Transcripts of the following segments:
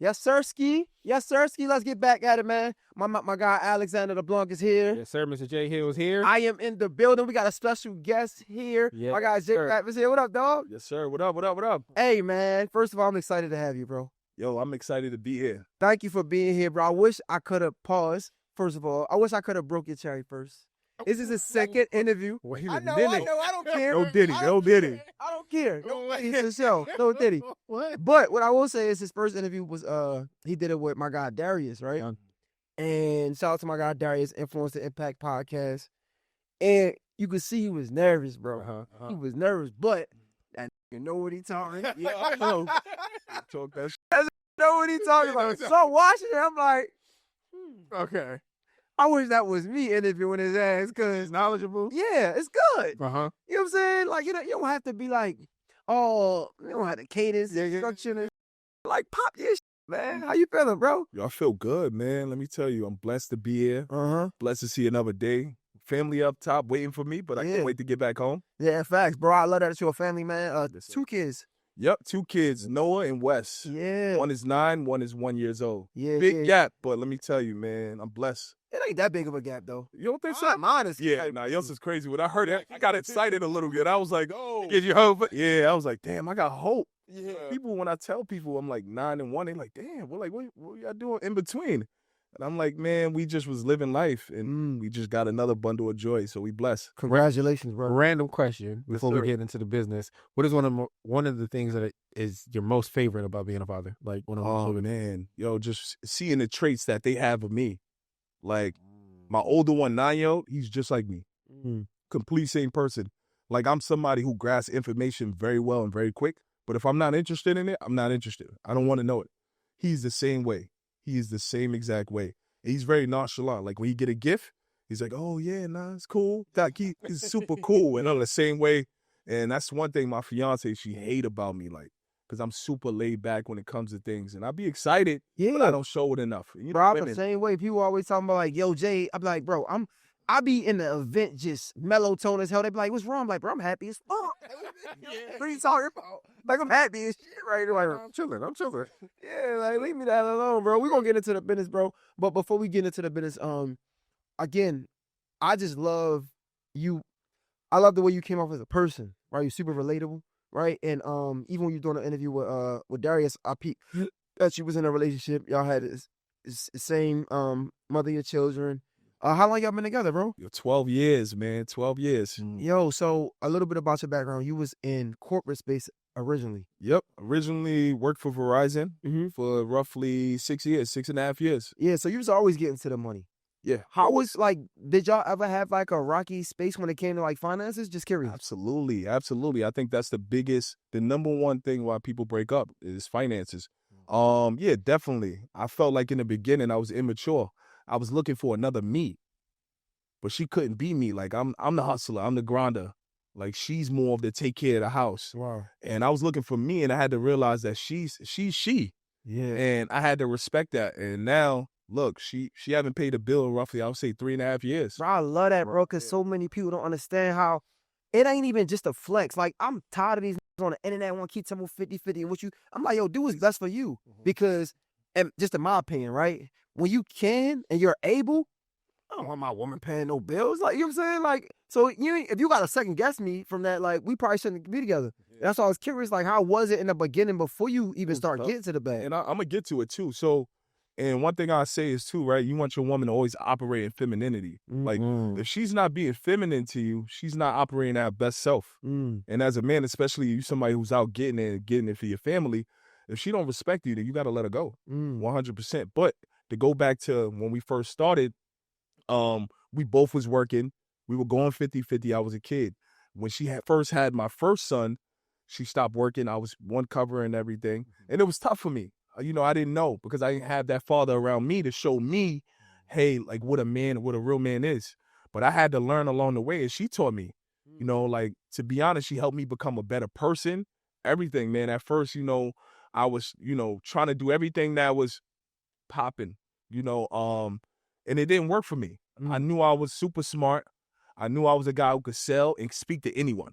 Yes, sir, Ski. Yes, sir, Ski. Let's get back at it, man. My guy Alexander LeBlanc is here. Yes, sir. Mr. J Hill is here. I am in the building. We got a special guest here. Yes, my guy JMap is here. What up, dog? Yes, sir. What up? What up? What up? Hey, man. First of all, I'm excited to have you, bro. Yo, I'm excited to be here. Thank you for being here, bro. I wish I could have paused. First of all, I wish I could have broke your cherry first. This is his second interview. Wait I a know, minute. I don't care. No Diddy. No Diddy. I don't care. No, it's a show. No Diddy. What? But what I will say is his first interview was he did it with my guy Darius, right? Yeah. And shout out to my guy Darius, Influence the Impact podcast. And you could see he was nervous, bro. He was nervous, but that nigga know what he talking. Yeah, I know. Talk that shit. Know what he talking about. So I'm watching it, I'm like, Okay. I wish that was me interviewing his ass, cause He's knowledgeable. yeah, it's good. Uh huh. You know what I'm saying? Like, you don't have to be like, oh, you don't have to cadence, structure, and like pop your shit, man. How you feeling, bro? Yo, I feel good, man. Let me tell you, I'm blessed to be here. Blessed to see another day. Family up top waiting for me, but I Yeah. can't wait to get back home. Yeah, facts, bro. I love that you're a family, man. Yes, sir. 2 kids. Yep, 2 kids, Noah and Wes. Yeah. One is 9, one is 1 years old. Yeah, Big yeah. gap, but let me tell you, man, I'm blessed. It ain't that big of a gap, though. You don't think so? Mine is. Yeah, nah, yours is crazy. When I heard it, I got excited a little bit. I was like, oh. Gives you hope. Yeah, I was like, damn, I got hope. Yeah. People, when I tell people I'm like 9 and 1, they like, damn, what y'all doing in between? And I'm like, man, we just was living life, and we just got another bundle of joy, so we blessed. Congratulations, bro. Random question before we sir. get into the business. What is one of the things that is your most favorite about being a father? Like one of Oh, man. Yo, just seeing the traits that they have of me. Like, my older one, 9-year-old, he's just like me. Complete same person. Like, I'm somebody who grasps information very well and very quick, but if I'm not interested in it, I'm not interested. I don't want to know it. He's the same way. He is the same exact way. And he's very nonchalant. Like, when you get a gift, he's like, oh, yeah, nah, it's cool. Like, he's super cool and on the same way. And that's one thing my fiance, she hate about me, like, because I'm super laid back when it comes to things. And I be excited, but I don't show it enough. You know, Bro, I'm the women- same way. People always talking about like, yo, Jay. I'm like, bro, I be in the event just mellow tone as hell. They be like, what's wrong? I'm like, bro, I'm happy as fuck. What are you talking about? Like, I'm happy as shit right now. Like, I'm chilling. yeah, like, leave me that alone, bro. We're gonna get into the business, bro. But before we get into the business, again, I just love you. I love the way you came off as a person, right? You're super relatable, right? And even when you're doing an interview with Darius, I peeped that you was in a relationship. Y'all had the same mother of your children. How long y'all been together, bro? Yo, 12 years, man. 12 years. Yo, so a little bit about your background. You was in corporate space originally. Yep. Originally worked for Verizon for roughly 6 years, 6.5 years. Yeah, so you was always getting to the money. Yeah. How was, like, did y'all ever have, like, a rocky space when it came to, like, finances? Just curious. Absolutely. Absolutely. I think that's the number one thing why people break up is finances. Yeah, definitely. I felt like in the beginning I was immature. I was looking for another me, but she couldn't be me. Like, I'm the hustler. I'm the grinder. Like, she's more of the take care of the house. Wow. And I was looking for me, and I had to realize that she's she. Yeah. And I had to respect that. And now, look, she haven't paid a bill in roughly, I would say, 3.5 years. Bro, I love that, bro, because so many people don't understand how it ain't even just a flex. Like, I'm tired of these on the internet want to keep telling 50-50 and what you, I'm like, yo, do what's best for you. Because, and just in my opinion, right, when you can and you're able, I don't want my woman paying no bills. Like, you know what I'm saying? Like, so if you got to second guess me from that, like, we probably shouldn't be together. That's why I was curious, like, how was it in the beginning before you even start getting to the bag? And I'm going to get to it, too. So, and one thing I say is, too, right, you want your woman to always operate in femininity. Like, if she's not being feminine to you, she's not operating at her best self. And as a man, especially you somebody who's out getting it for your family, if she don't respect you, then you got to let her go, 100%. But to go back to when we first started, we both was working. We were going 50-50. I was a kid. When she first had my first son, she stopped working. I was one cover and everything. And it was tough for me. You know, I didn't know because I didn't have that father around me to show me, hey, like what a real man is. But I had to learn along the way. And she taught me, you know, like, to be honest, she helped me become a better person. Everything, man. At first, you know, I was, you know, trying to do everything that was popping, you know, and it didn't work for me. I knew I was super smart. I knew I was a guy who could sell and speak to anyone.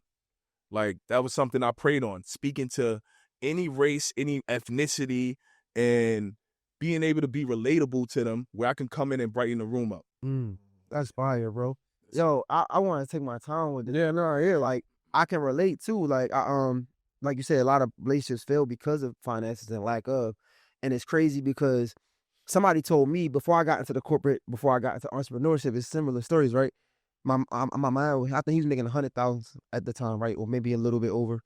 Like, that was something I prayed on, speaking to any race, any ethnicity, and being able to be relatable to them where I can come in and brighten the room up. That's fire, bro. Yo, I want to take my time with it. Yeah, no, yeah, like I can relate too. Like like you said, a lot of relationships fail because of finances and lack of, and it's crazy because somebody told me before I got into entrepreneurship, it's similar stories, right? My man, I think he was making 100,000 at the time, right, or maybe a little bit over.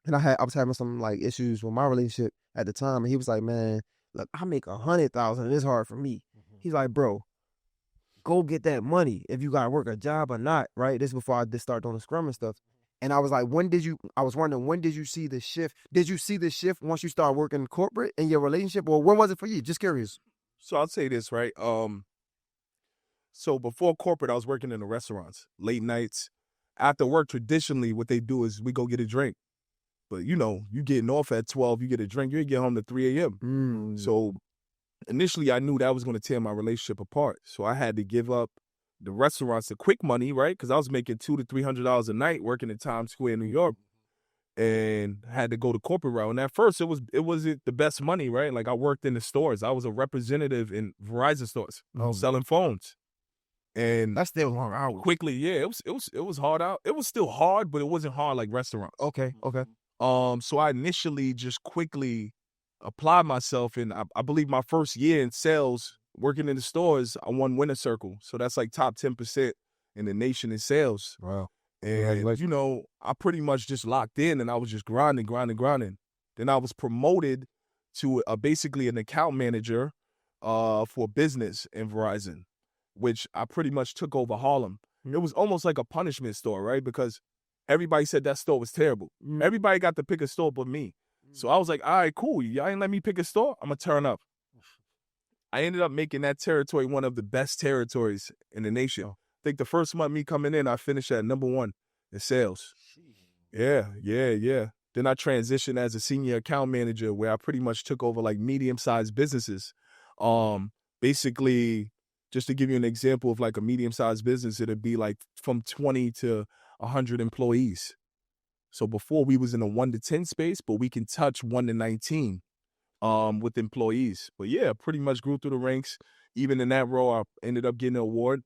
And I was having some like issues with my relationship at the time, and he was like, "Man, look, I make 100,000, and it's hard for me." He's like, "Bro, go get that money if you gotta work a job or not," right? This is before I did start doing the scrum and stuff. And I was like, I was wondering, when did you see the shift? Did you see the shift once you start working corporate in your relationship, or when was it for you? Just curious. So I'll say this, right? So before corporate, I was working in the restaurants, late nights. After work, traditionally, what they do is we go get a drink. But, you getting off at 12, you get a drink, you get home to 3 a.m. So initially, I knew that was going to tear my relationship apart. So I had to give up the restaurants, the quick money, right? Because I was making $200 to $300 a night working in Times Square, New York, and had to go the corporate route. And at first, it wasn't the best money, right? Like I worked in the stores. I was a representative in Verizon stores, selling phones. And That's still long hours. quickly, yeah, it was hard out. It was still hard, but it wasn't hard like restaurants. Okay. So I initially just quickly applied myself, and I believe my first year in sales, working in the stores, I won Winner Circle. So that's like top 10% in the nation in sales. Wow. And, I pretty much just locked in, and I was just grinding. Then I was promoted to basically an account manager for business in Verizon, which I pretty much took over Harlem. It was almost like a punishment store, right? Because everybody said that store was terrible. Everybody got to pick a store but me. So I was like, all right, cool. Y'all ain't let me pick a store? I'm going to turn up. I ended up making that territory one of the best territories in the nation. I think the first month me coming in, I finished at #1 in sales. Yeah. Then I transitioned as a senior account manager where I pretty much took over like medium-sized businesses. Basically, just to give you an example of like a medium-sized business, it'd be like from 20 to 100 employees. So before we was in a 1 to 10 space, but we can touch 1 to 19 with employees. But yeah, pretty much grew through the ranks. Even in that role, I ended up getting an award.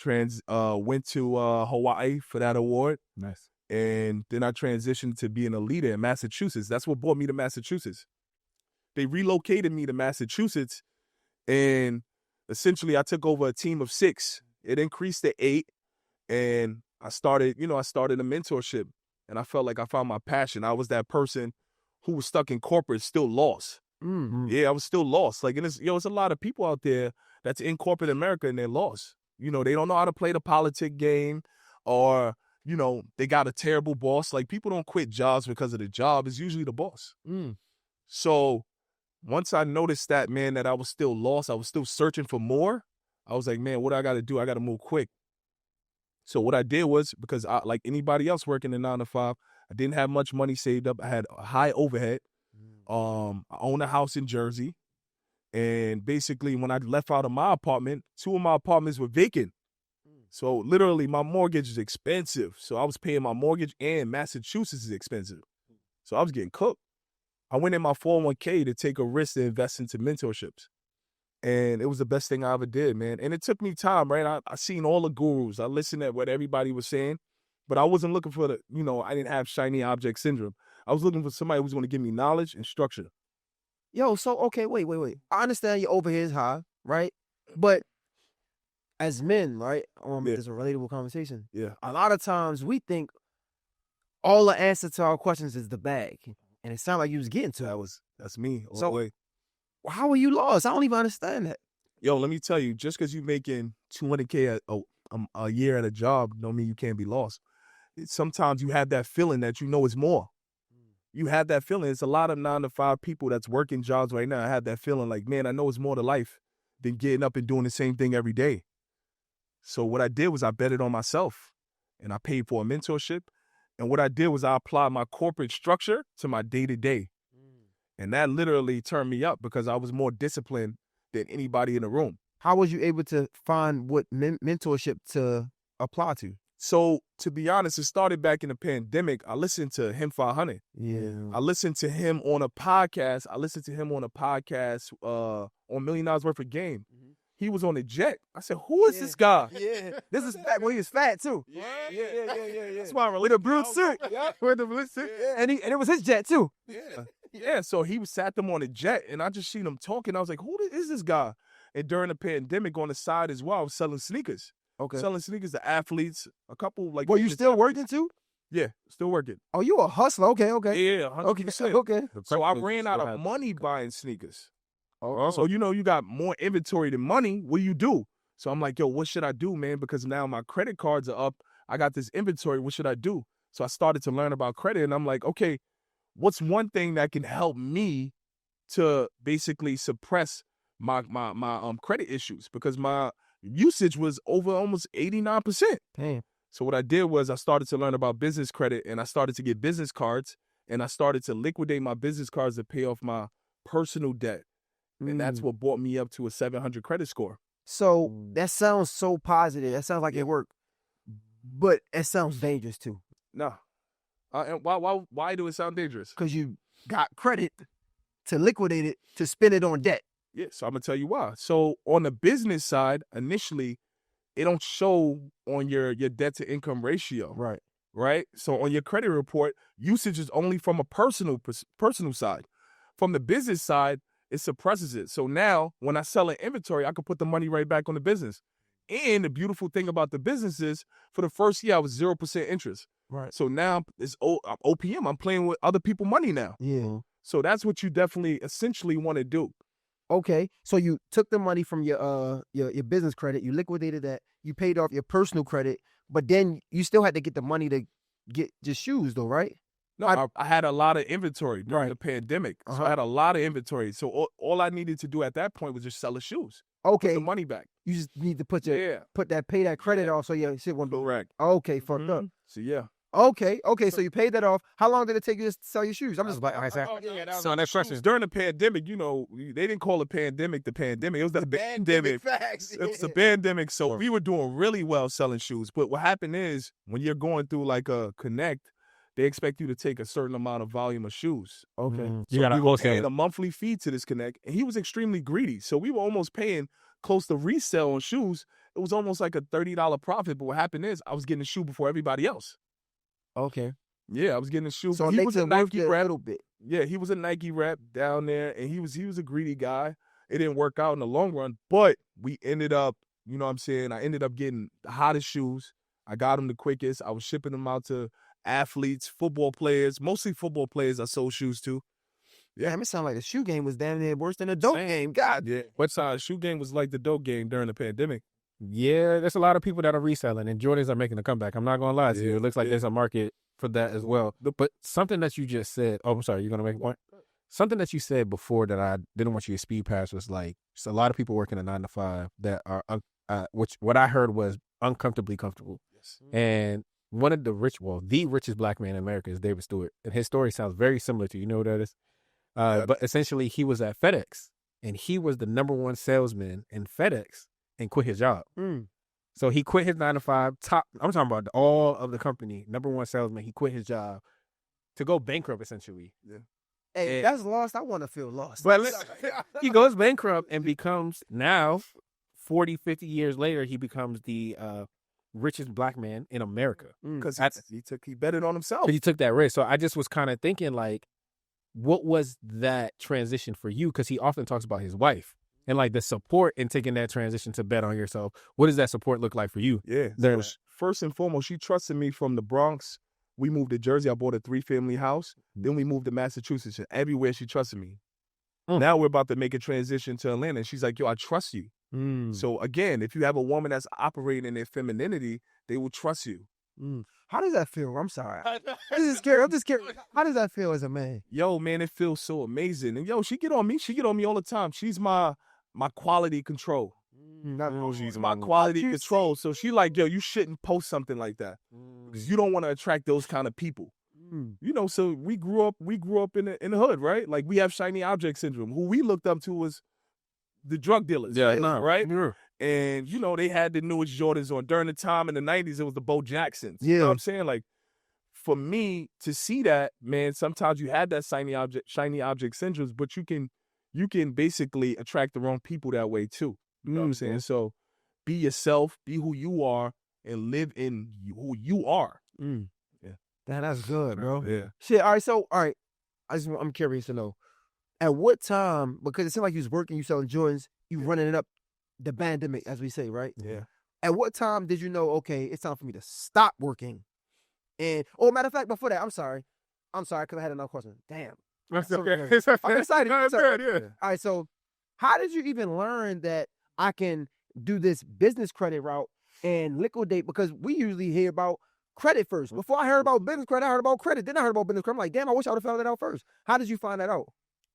Went to Hawaii for that award. Nice. And then I transitioned to being a leader in Massachusetts. That's what brought me to Massachusetts. They relocated me to Massachusetts, and essentially I took over a team of 6. It increased to 8, and I started a mentorship, and I felt like I found my passion. I was that person who was stuck in corporate, still lost. Yeah, I was still lost. Like, and it's a lot of people out there that's in corporate America and they're lost. They don't know how to play the politic game, or, they got a terrible boss. Like, people don't quit jobs because of the job. It's usually the boss. So once I noticed that, man, that I was still lost, I was still searching for more, I was like, man, what I got to do? I got to move quick. So what I did was, because like anybody else working in 9 to 5, I didn't have much money saved up. I had a high overhead. I own a house in Jersey. And basically, when I left out of my apartment, 2 of my apartments were vacant. So literally, my mortgage is expensive. So I was paying my mortgage, and Massachusetts is expensive. So I was getting cooked. I went in my 401k to take a risk to invest into mentorships. And it was the best thing I ever did, man. And it took me time, right? I seen all the gurus. I listened at what everybody was saying. But I wasn't looking for I didn't have shiny object syndrome. I was looking for somebody who was going to give me knowledge and structure. Yo, so, okay, wait. I understand your overhead is high, right? But as men, right, there's a relatable conversation. Yeah. A lot of times we think all the answer to our questions is the bag. And it sounded like you was getting to it. That's me all So- the way. How are you lost? I don't even understand that. Yo, let me tell you, just because you're making $200K a year at a job don't mean you can't be lost. Sometimes you have that feeling that it's more. You have that feeling. It's a lot of 9 to 5 people that's working jobs right now. I have that feeling like, man, I know it's more to life than getting up and doing the same thing every day. So what I did was I betted on myself, and I paid for a mentorship. And what I did was I applied my corporate structure to my day-to-day. And that literally turned me up because I was more disciplined than anybody in the room. How was you able to find what mentorship to apply to? So to be honest, it started back in the pandemic. I listened to him 500. Yeah. I listened to him on a podcast. On $1 Million Worth of Game. He was on a jet. I said, who is this guy? Yeah. This is back when he was fat too. Yeah. That's why with a blue suit. With a blue suit. Yeah. And it was his jet too. Yeah, so he sat them on a jet, and I just seen him talking. I was like, who is this guy? And during the pandemic, on the side as well, I was selling sneakers. Okay. Selling sneakers to athletes, a couple like. Well, you still working too? Yeah, still working. Oh, you a hustler? Okay. Yeah, 100%. Okay. So I ran out of money buying sneakers. Oh. So, you got more inventory than money. What do you do? So I'm like, yo, what should I do, man? Because now my credit cards are up. I got this inventory. What should I do? So I started to learn about credit, and I'm like, okay, what's one thing that can help me to basically suppress my credit issues? Because my usage was over almost 89%. Damn. So what I did was I started to learn about business credit, and I started to get business cards, and I started to liquidate my business cards to pay off my personal debt. And that's what brought me up to a 700 credit score. So that sounds so positive. That sounds like it worked. But it sounds dangerous too. No. And why do it sound dangerous? Because you got credit to liquidate it to spend it on debt. Yeah, so I'm going to tell you why. So on the business side, initially, it don't show on your debt to income ratio. Right? So on your credit report, usage is only from a personal side. From the business side, it suppresses it. So now when I sell an inventory, I can put the money right back on the business. And the beautiful thing about the business is for the first year, I was 0% interest. Right. So now it's OPM. I'm playing with other people's money now. Yeah. So that's what you definitely essentially want to do. Okay. So you took the money from your business credit, you liquidated that, you paid off your personal credit, but then you still had to get the money to get just shoes though, right? No, I had a lot of inventory during the pandemic. So I had a lot of inventory. So all I needed to do at that point was just sell the shoes. Okay. Put the money back. You just need to pay that credit off so your shit won't be correct. Okay, fucked up. So yeah. Okay, so you paid that off. How long did it take you to sell your shoes? I'm just like, so next question. During the pandemic, they didn't call the pandemic the pandemic. It was the pandemic. Facts. It was the pandemic. So we were doing really well selling shoes. But what happened is when you're going through like a connect, they expect you to take a certain amount of volume of shoes. Okay. You got to paying a monthly fee to this connect, and he was extremely greedy. So we were almost paying close to resale on shoes. It was almost like a $30 profit. But what happened is I was getting a shoe before everybody else. Okay. Yeah, I was getting a shoe. So he was a Nike rep. A little bit. Yeah, he was a Nike rep down there, and he was a greedy guy. It didn't work out in the long run, but we ended up, you know what I'm saying? I ended up getting the hottest shoes. I got them the quickest. I was shipping them out to athletes, football players, mostly football players I sold shoes to. Yeah, it sounded like the shoe game was damn near worse than the dope game. God. Yeah. What side? Shoe game was like the dope game during the pandemic. Yeah, there's a lot of people that are reselling, and Jordans are making a comeback. I'm not going to lie to you. It looks like there's a market for that as well. But something that you just said, I'm sorry, you're going to make a point? Something that you said before that I didn't want you to speed past was like, just a lot of people working a 9-to-5 that are, which what I heard was uncomfortably comfortable. Yes. And one of the richest black man in America is David Stewart. And his story sounds very similar to, you know what that is? But essentially he was at FedEx and he was the #1 salesman in FedEx and quit his job. So he quit his 9-to-5 I'm talking about all of the company, #1 salesman. He quit his job to go bankrupt essentially. Yeah. Hey, that's lost. I want to feel lost. But he goes bankrupt and becomes now 40, 50 years later, he becomes the richest black man in America. Because he betted on himself. He took that risk. So I just was kind of thinking like, what was that transition for you? Because he often talks about his wife and like the support in taking that transition to bet on yourself. What does that support look like for you? Yeah. So first and foremost, she trusted me from the Bronx. We moved to Jersey. I bought a 3-family house. Then we moved to Massachusetts. And everywhere she trusted me. Now we're about to make a transition to Atlanta. And she's like, yo, I trust you. So again, if you have a woman that's operating in their femininity, they will trust you. How does that feel? I'm sorry. I'm just curious. How does that feel as a man? Yo, man, it feels so amazing. And yo, she get on me. She get on me all the time. She's my quality control. She's my quality control. So she like, yo, you shouldn't post something like that because you don't want to attract those kind of people. You know, so we grew up in the hood, right? Like we have shiny object syndrome. Who we looked up to was the drug dealers. Yeah, right? And, you know, they had the newest Jordans on. During the time in the 90s, it was the Bo Jacksons. You know what I'm saying? Like, for me to see that, man, sometimes you had that shiny object syndrome, but you can basically attract the wrong people that way too. You know what I'm saying? So be yourself, be who you are, and live in who you are. Yeah. That's good, bro. Yeah. Shit, all right. I'm curious to know. At what time, because it seemed like you was working, you selling Jordans, you running it up the pandemic, as we say, right? Yeah. At what time did you know, okay, it's time for me to stop working? And, matter of fact, before that, I'm sorry, because I had another question. Damn. That's So- okay. It's okay. I'm excited. No, it's good, yeah. All right, so how did you even learn that I can do this business credit route and liquidate? Because we usually hear about credit first. Before I heard about business credit, I heard about credit. Then I heard about business credit. I'm like, damn, I wish I would have found that out first. How did you find that out?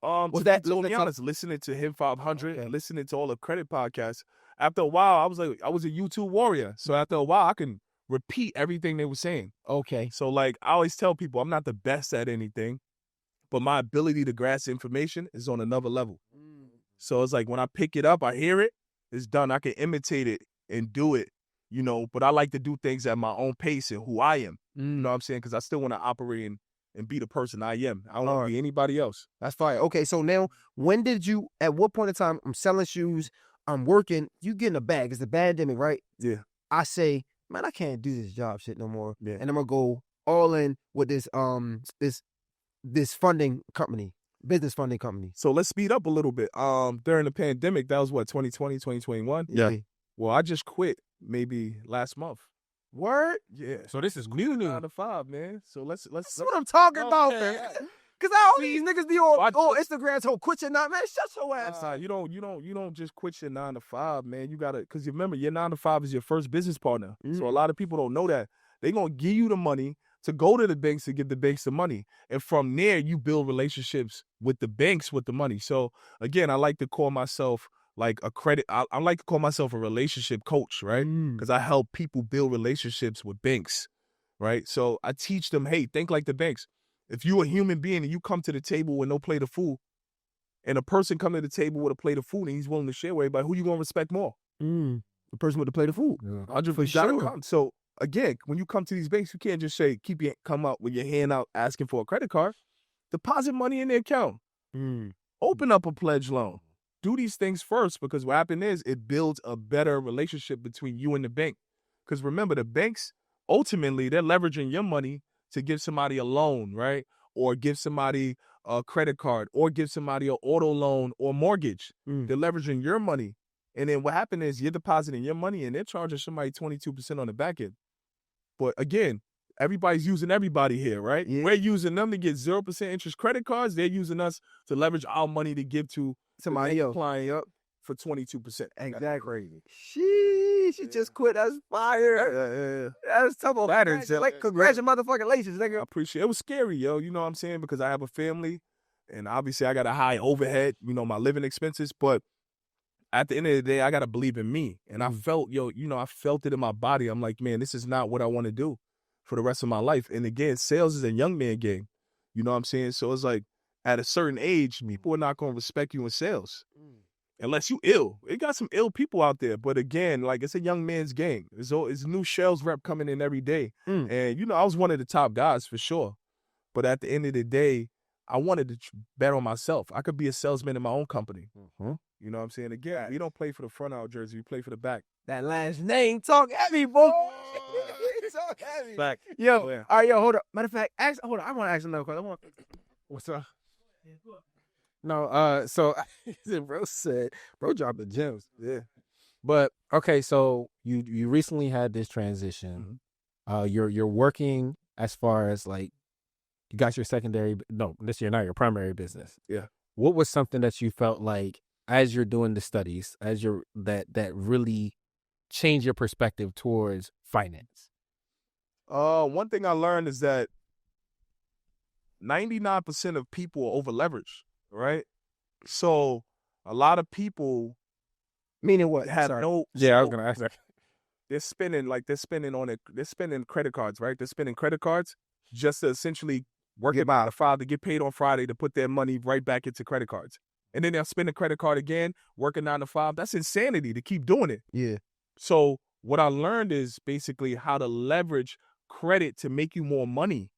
To be honest, listening to Him 500 and listening to all the credit podcasts, after a while, I was a YouTube warrior. So after a while, I can repeat everything they were saying. Okay. So, like, I always tell people I'm not the best at anything, but my ability to grasp information is on another level. So it's like when I pick it up, I hear it, it's done. I can imitate it and do it, you know, but I like to do things at my own pace and who I am. You know what I'm saying? Because I still want to operate and be the person I am. I don't want to be anybody else. That's fine. Okay, so now, at what point in time, I'm selling shoes, I'm working, you get in a bag. It's the pandemic, right? Yeah. I say, man, I can't do this job shit no more. Yeah. And I'm going to go all in with this funding company, business funding company. So let's speed up a little bit. During the pandemic, that was what, 2020, 2021? Yeah. Well, I just quit maybe last month. Word? Yeah. So this is new. 9 to 5, man. So let's That's what I'm talking about, man. Because all these niggas be on Instagram, so quit your nine, man. Shut your ass. You don't just quit your 9 to 5, man. You gotta, because you remember your 9 to 5 is your first business partner. So a lot of people don't know that. They gonna give you the money to go to the banks to give the banks the money, and from there you build relationships with the banks with the money. So again, I like to call myself like a credit. I like to call myself a relationship coach, right? Because I help people build relationships with banks, right? So I teach them, hey, think like the banks. If you're a human being and you come to the table with no plate of food, and a person come to the table with a plate of food and he's willing to share with everybody, who you gonna respect more? The person with the plate of food. For sure. So again, when you come to these banks, you can't just say come out with your hand out asking for a credit card. Deposit money in the account. Open up a pledge loan. Do these things first, because what happens is it builds a better relationship between you and the bank. Because remember, the banks, ultimately, they're leveraging your money to give somebody a loan, right? Or give somebody a credit card, or give somebody an auto loan or mortgage. They're leveraging your money. And then what happened is you're depositing your money and they're charging somebody 22% on the back end. But again, everybody's using everybody here, right? Yeah. We're using them to get 0% interest credit cards. They're using us to leverage our money to give to Somebody else. client for 22%. Exactly. She just quit. That's fire. That's tough. Congratulations, nigga. I appreciate it. It was scary, yo. You know what I'm saying? Because I have a family, and obviously I got a high overhead, you know, my living expenses. But at the end of the day, I got to believe in me. And I felt, I felt it in my body. I'm like, man, this is not what I want to do for the rest of my life. And again, sales is a young man game. You know what I'm saying? So it's like, at a certain age, people are not going to respect you in sales. Unless you ill. It got some ill people out there. But again, like, it's a young man's game. It's a new sales rep coming in every day. And, I was one of the top guys for sure. But at the end of the day, I wanted to bet on myself. I could be a salesman in my own company. You know what I'm saying? Again, we don't play for the front of our jersey. We play for the back. That last name, talk heavy, boy. Talk heavy. Back. Yo, Oh, yeah. all right, yo, hold up. Matter of fact, hold on. I want to ask another question. What's up? No, so bro dropped the gems. Yeah. But okay, so you recently had this transition. You're working as far as like you got your secondary. No, this year not your primary business. Yeah. What was something that you felt like as you're doing the studies, that really changed your perspective towards finance? One thing I learned is that 99% of people are over leveraged, right? So a lot of people Meaning what? have no. Yeah, I was gonna ask that. They're spending credit cards, right? They're spending credit cards just to essentially work it out to get paid on Friday to put their money right back into credit cards. And then they'll spend the credit card again, work a 9 to 5. That's insanity to keep doing it. Yeah. So what I learned is basically how to leverage credit to make you more money.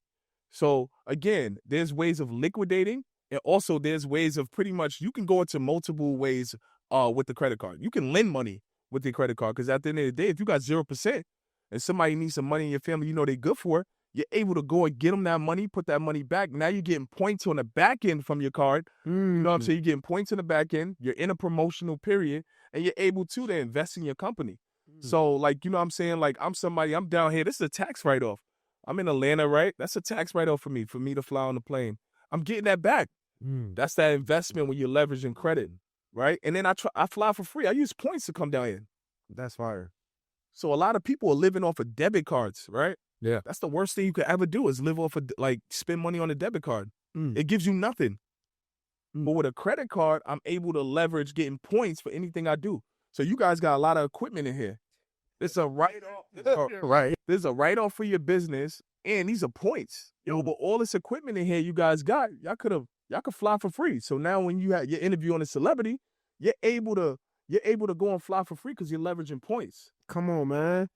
So again, there's ways of liquidating, and also there's ways of pretty much, you can go into multiple ways with the credit card. You can lend money with the credit card, because at the end of the day, if you got 0% and somebody needs some money in your family, you know they're good for it, you're able to go and get them that money, put that money back. Now you're getting points on the back end from your card. You know what I'm saying? You're getting points on the back end. You're in a promotional period, and you're able to then invest in your company. So, like, you know what I'm saying? Like, I'm down here. This is a tax write-off. I'm in Atlanta, right? That's a tax write-off for me to fly on the plane. I'm getting that back. That's that investment when you're leveraging credit, right? And then I fly for free. I use points to come down here. That's fire. So a lot of people are living off of debit cards, right? Yeah. That's the worst thing you could ever do, is live off of, like, spend money on a debit card. It gives you nothing. But with a credit card, I'm able to leverage getting points for anything I do. So you guys got a lot of equipment in here. It's a write-off. Right. There's a write-off for your business, and these are points. Yo, but all this equipment in here you guys got, y'all could fly for free. So now when you have your interview on a celebrity, you're able to go and fly for free because you're leveraging points. Come on, man.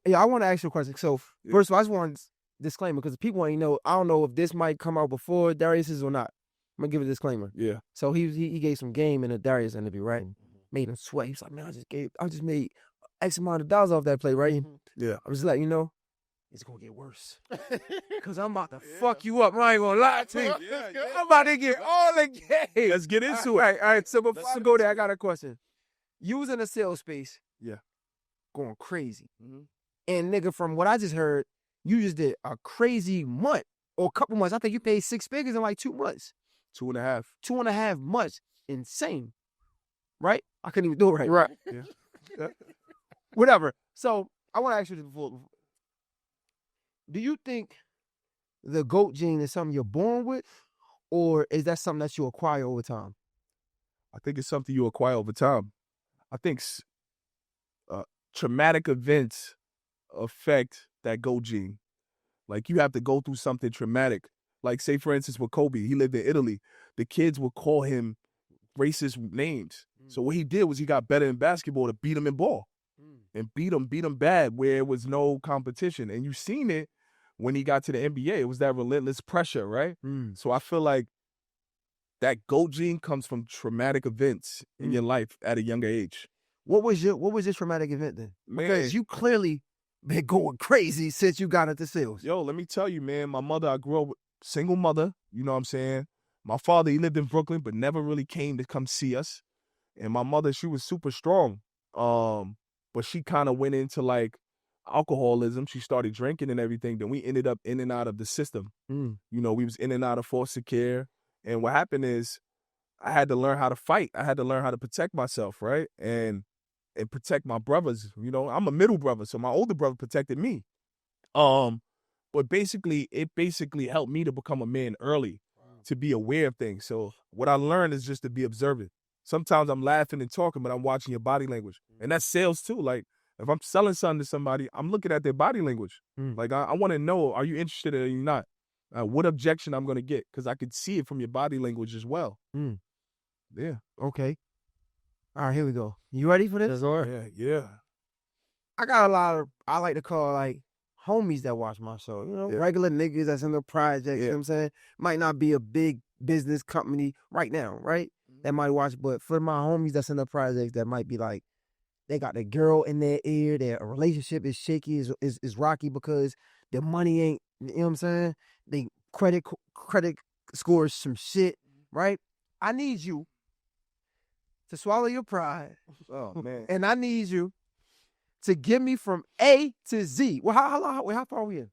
Yeah, I want to ask you a question. So first of all, I just want to disclaimer, because people ain't know. I don't know if this might come out before Darius's or not. I'm gonna give a disclaimer. Yeah. So he gave some game in a Darius interview, right? Made him sweat. He was like, man, I just made X amount of dollars off that play, right? Yeah. I'm just letting you know, it's gonna get worse. Cause I'm about to fuck you up. I ain't gonna lie to you. I'm about to get all the game. Let's get into it. All right. So before I go there, I got a question. You was in a sales space. Yeah. Going crazy. And nigga, from what I just heard, you just did a crazy month or a couple months. I think you paid 6 figures in like 2 months. 2.5. 2.5 months. Insane. Right? I couldn't even do it right. Right. Yeah. Whatever. So I want to ask you this before. Do you think the GOAT gene is something you're born with, or is that something that you acquire over time? I think it's something you acquire over time. I think traumatic events affect that GOAT gene. Like, you have to go through something traumatic. Like, say, for instance, with Kobe, he lived in Italy. The kids would call him racist names. So what he did was he got better in basketball to beat him in ball. And beat him bad where it was no competition. And you've seen it when he got to the NBA. It was that relentless pressure, right? So I feel like that GOAT gene comes from traumatic events in your life at a younger age. What was your traumatic event then? Man. Because you clearly been going crazy since you got into sales. Yo, let me tell you, man, my mother, I grew up with single mother, you know what I'm saying? My father, he lived in Brooklyn, but never really came to come see us. And my mother, she was super strong. But she kind of went into, like, alcoholism. She started drinking and everything. Then we ended up in and out of the system. You know, we was in and out of foster care. And what happened is I had to learn how to fight. I had to learn how to protect myself, right? And protect my brothers. You know, I'm a middle brother, so my older brother protected me. But basically, it helped me to become a man early, to be aware of things. So what I learned is just to be observant. Sometimes I'm laughing and talking, but I'm watching your body language. And that's sales too. Like, if I'm selling something to somebody, I'm looking at their body language. Like, I want to know, are you interested or are you not? What objection I'm going to get? Because I could see it from your body language as well. Yeah. Okay. All right, here we go. You ready for this? That's all right. Yeah. I got a lot of, I like to call, like, homies that watch my show. You know, regular niggas that's in the projects, you know what I'm saying? Might not be a big business company right now, right? That might watch, but for my homies that's in the projects that might be like, they got the girl in their ear, their relationship is shaky, is rocky because their money ain't, you know what I'm saying? They credit scores some shit, right? I need you to swallow your pride. Oh, man. And I need you to give me from A to Z. Well, how far are we in?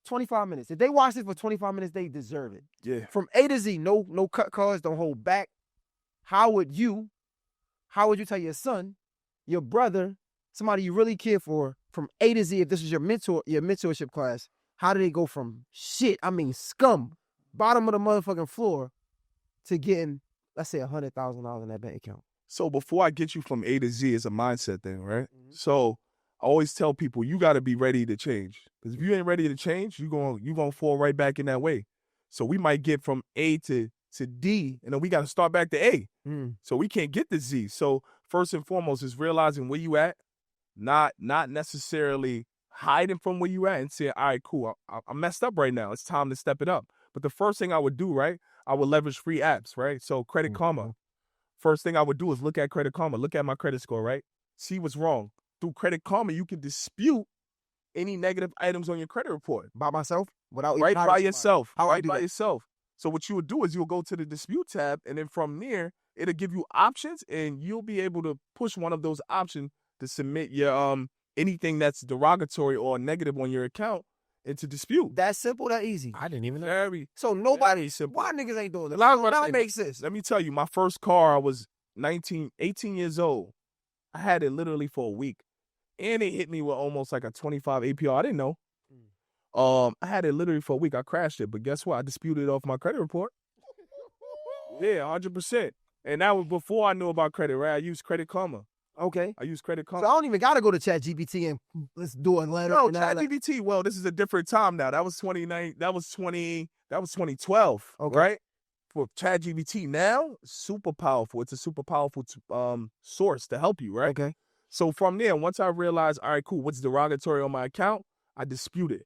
25 minutes. If they watch this for 25 minutes, they deserve it. Yeah. From A to Z, no cut cards, don't hold back. How would you tell your son, your brother, somebody you really care for, from A to Z, if this was your mentorship class, how do they go from shit, I mean scum, bottom of the motherfucking floor, to getting, let's say, $100,000 in that bank account? So before I get you from A to Z, it's a mindset thing, right? So I always tell people, you got to be ready to change. Because if you ain't ready to change, you're going to fall right back in that way. So we might get from A to to D, and then we got to start back to A. Mm. So we can't get to Z. So first and foremost is realizing where you at, not necessarily hiding from where you at and saying, all right, cool, I messed up right now. It's time to step it up. But the first thing I would do, right, I would leverage free apps, right? So Credit Karma. First thing I would do is look at Credit Karma, look at my credit score, right? See what's wrong. Through Credit Karma, you can dispute any negative items on your credit report. By myself? Without Right by yourself. How I right do by that? yourself. So what you would do is you'll go to the dispute tab, and then from there, it'll give you options, and you'll be able to push one of those options to submit your anything that's derogatory or negative on your account into dispute. That simple, that easy. I didn't even know. Very, So nobody, very simple. why niggas ain't doing that? That That makes sense. Let me tell you, my first car, I was 18 years old. I had it literally for a week. And it hit me with almost like a 25 APR. I didn't know. I had it literally for a week. I crashed it. But guess what? I disputed it off my credit report. Yeah, 100%. And that was before I knew about credit, right? I used Credit Karma. Okay. I used Credit So Karma. I don't even got to go to ChatGPT and let's do a letter. No, and all that. ChatGPT, well, this is a different time now. That was 2012, Okay. right? For ChatGPT now, super powerful. It's a super powerful source to help you, right? Okay. So from there, once I realized, all right, cool, what's derogatory on my account, I dispute it.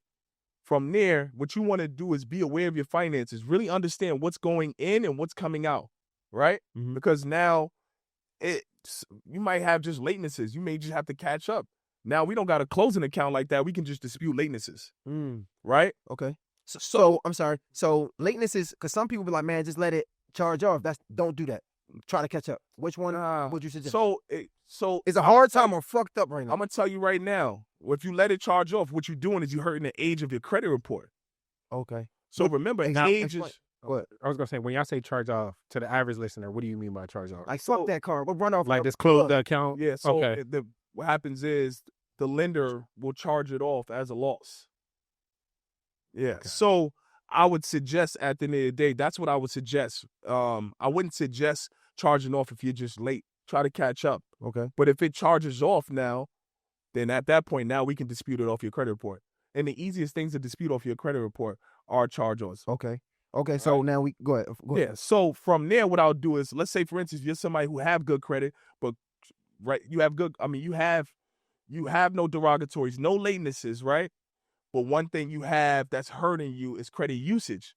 From there, what you want to do is be aware of your finances, really understand what's going in and what's coming out, right? Mhm. Because now you might have just latenesses. You may just have to catch up. Now we don't got a closing account like that. We can just dispute latenesses, right? Okay. So I'm sorry. So lateness is, because some people be like, man, just let it charge off. Don't do that. Try to catch up. Which one would you suggest? So It's a hard time or fucked up right now. I'm gonna tell you right now. If you let it charge off, what you're doing is you're hurting the age of your credit report. Okay. So remember, Now, age explain. is What? I was gonna say, when y'all say charge off to the average listener, what do you mean by charge off? Like, fuck that car. We'll run off. Like just close the account? yeah. So Okay. what happens is the lender will charge it off as a loss. Yeah. Okay. So I would suggest at the end of the day, that's what I would suggest. I wouldn't suggest charging off if you're just late. Try to catch up. Okay. But if it charges off now, then at that point, now we can dispute it off your credit report. And the easiest things to dispute off your credit report are charge-offs. Okay. Okay. So now we go ahead. Go ahead. Yeah. So from there, what I'll do is, let's say, for instance, you're somebody who have good credit, but right, you have no derogatories, no latenesses, right? But one thing you have that's hurting you is credit usage.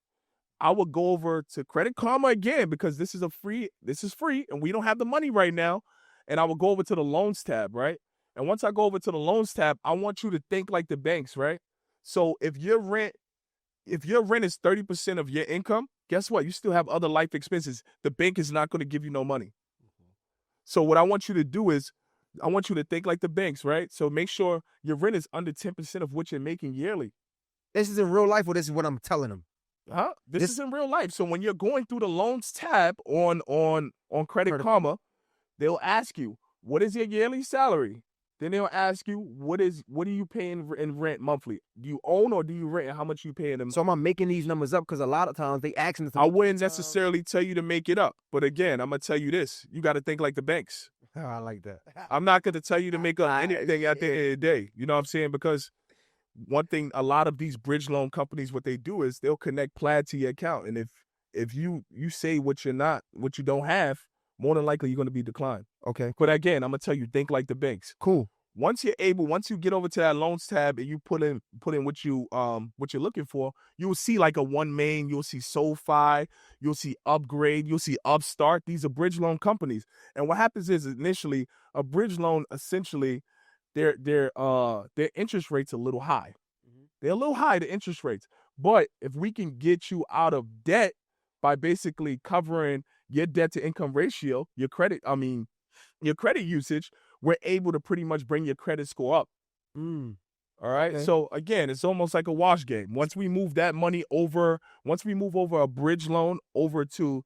I would go over to Credit Karma again, because this is free, and we don't have the money right now. And I would go over to the loans tab, right? And once I go over to the loans tab, I want you to think like the banks, right? So if your rent is 30% of your income, guess what? You still have other life expenses. The bank is not going to give you no money. So what I want you to do is, I want you to think like the banks, right? So make sure your rent is under 10% of what you're making yearly. This is in real life, or this is what I'm telling them? Huh? This is in real life. So when you're going through the loans tab on Credit Karma, they'll ask you, what is your yearly salary? Then they'll ask you, what are you paying in rent monthly? Do you own or do you rent, and how much you paying them? So am I making these numbers up? Because a lot of times they ask me. I wouldn't necessarily tell you to make it up. But again, I'm going to tell you this. You got to think like the banks. Oh, I like that. I'm not going to tell you to make up anything at the end of the day. You know what I'm saying? Because one thing, a lot of these bridge loan companies, what they do is they'll connect Plaid to your account. And if you say what you don't have, more than likely you're going to be declined. Okay. But again, I'm going to tell you, think like the banks. Cool. Once you get over to that loans tab and you put in what you're looking for, you'll see like a One Main, you'll see SoFi, you'll see Upgrade, you'll see Upstart. These are bridge loan companies. And what happens is, initially, a bridge loan, essentially, their interest rate's a little high. Mm-hmm. They're a little high, the interest rates. But if we can get you out of debt by basically covering your debt to income ratio, your credit usage, we're able to pretty much bring your credit score up. All right. Okay. So again, it's almost like a wash game. Once we move that money over, a bridge loan over to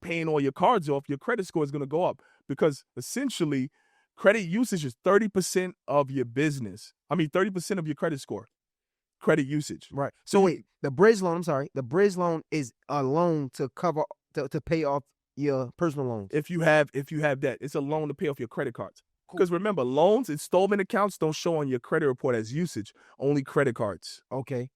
paying all your cards off, your credit score is going to go up, because essentially credit usage is 30% of your business. 30% of your credit score. Credit usage. Right. So wait, the bridge loan is a loan to cover to pay off your personal loans. If you have that, it's a loan to pay off your credit cards. Because remember, loans, installment accounts don't show on your credit report as usage, only credit cards. Okay.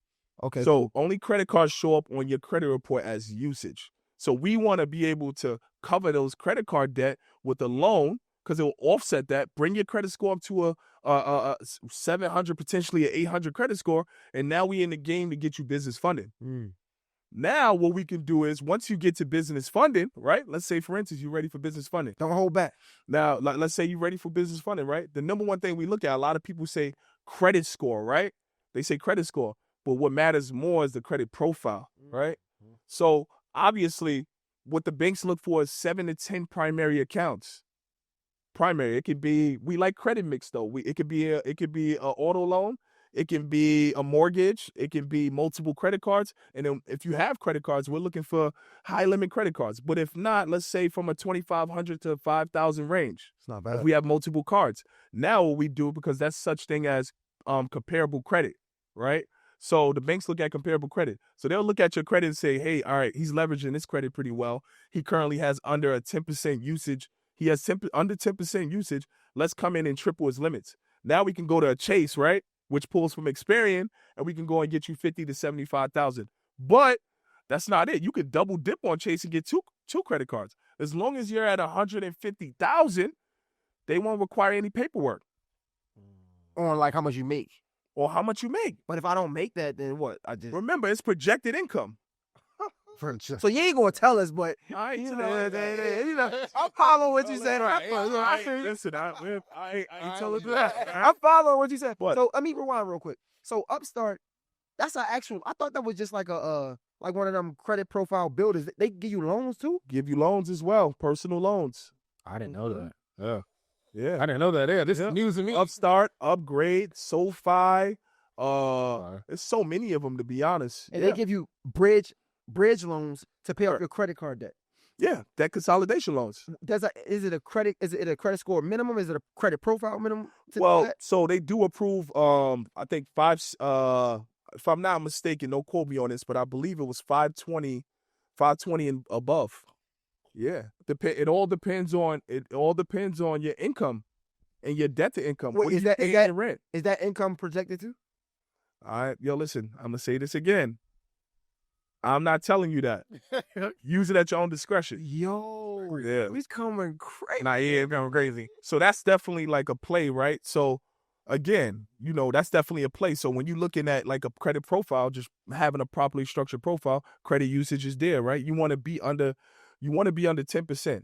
Okay. So only credit cards show up on your credit report as usage. So we want to be able to cover those credit card debt with a loan because it will offset that, bring your credit score up to a 700, potentially an 800 credit score, and now we in the game to get you business funding. Now what we can do is once you get to business funding, right? Let's say, for instance, you're ready for business funding. Don't hold back. Now, let's say you're ready for business funding, right? The number one thing we look at, a lot of people say credit score, right? They say credit score, but what matters more is the credit profile, right? So obviously, what the banks look for is 7 to 10 primary accounts. Primary, it could be, we like credit mix though. It could be a auto loan. It can be a mortgage. It can be multiple credit cards. And then if you have credit cards, we're looking for high limit credit cards. But if not, let's say from a 2,500 to 5,000 range. It's not bad. If we have multiple cards. Now what we do, because that's such thing as comparable credit, right? So the banks look at comparable credit. So they'll look at your credit and say, hey, all right, he's leveraging his credit pretty well. He currently has under a 10% usage. He has under 10% usage. Let's come in and triple his limits. Now we can go to a Chase, right? Which pulls from Experian, and we can go and get you 50 to 75,000. But that's not it. You could double dip on Chase and get two credit cards. As long as you're at 150,000, they won't require any paperwork On like how much you make. or how much you make. But if I don't make that, then what? I just Remember, it's projected income. so you ain't gonna tell us, but I ain't you telling know, I'm following what you said. Listen, I ain't telling you that. I'm following what you said. What? So let me rewind real quick. So Upstart, that's an actual. I thought that was just like like one of them credit profile builders. They give you loans too. Give you loans as well, personal loans. I didn't know that. Yeah. Yeah. I didn't know that. Yeah, this is news to me. Upstart, Upgrade, SoFi. There's so many of them, to be honest. And they give you bridge loans to pay off your credit card debt. Yeah, debt consolidation loans. Is it a credit score minimum? Is it a credit profile minimum? Well, so they do approve. I think if I'm not mistaken, don't quote me on this, but I believe it was 520 and above. Yeah, it all depends on your income and your debt to income. Wait, What is you pay that in rent? Is that income projected too? All right, yo, listen, I'm gonna say this again. I'm not telling you that. Use it at your own discretion. Yo, Yeah. he's coming crazy. Nah, yeah, it's going crazy. So that's definitely like a play, right? So again, that's definitely a play. So when you're looking at like a credit profile, just having a properly structured profile, credit usage is there, right? You want to be under 10%,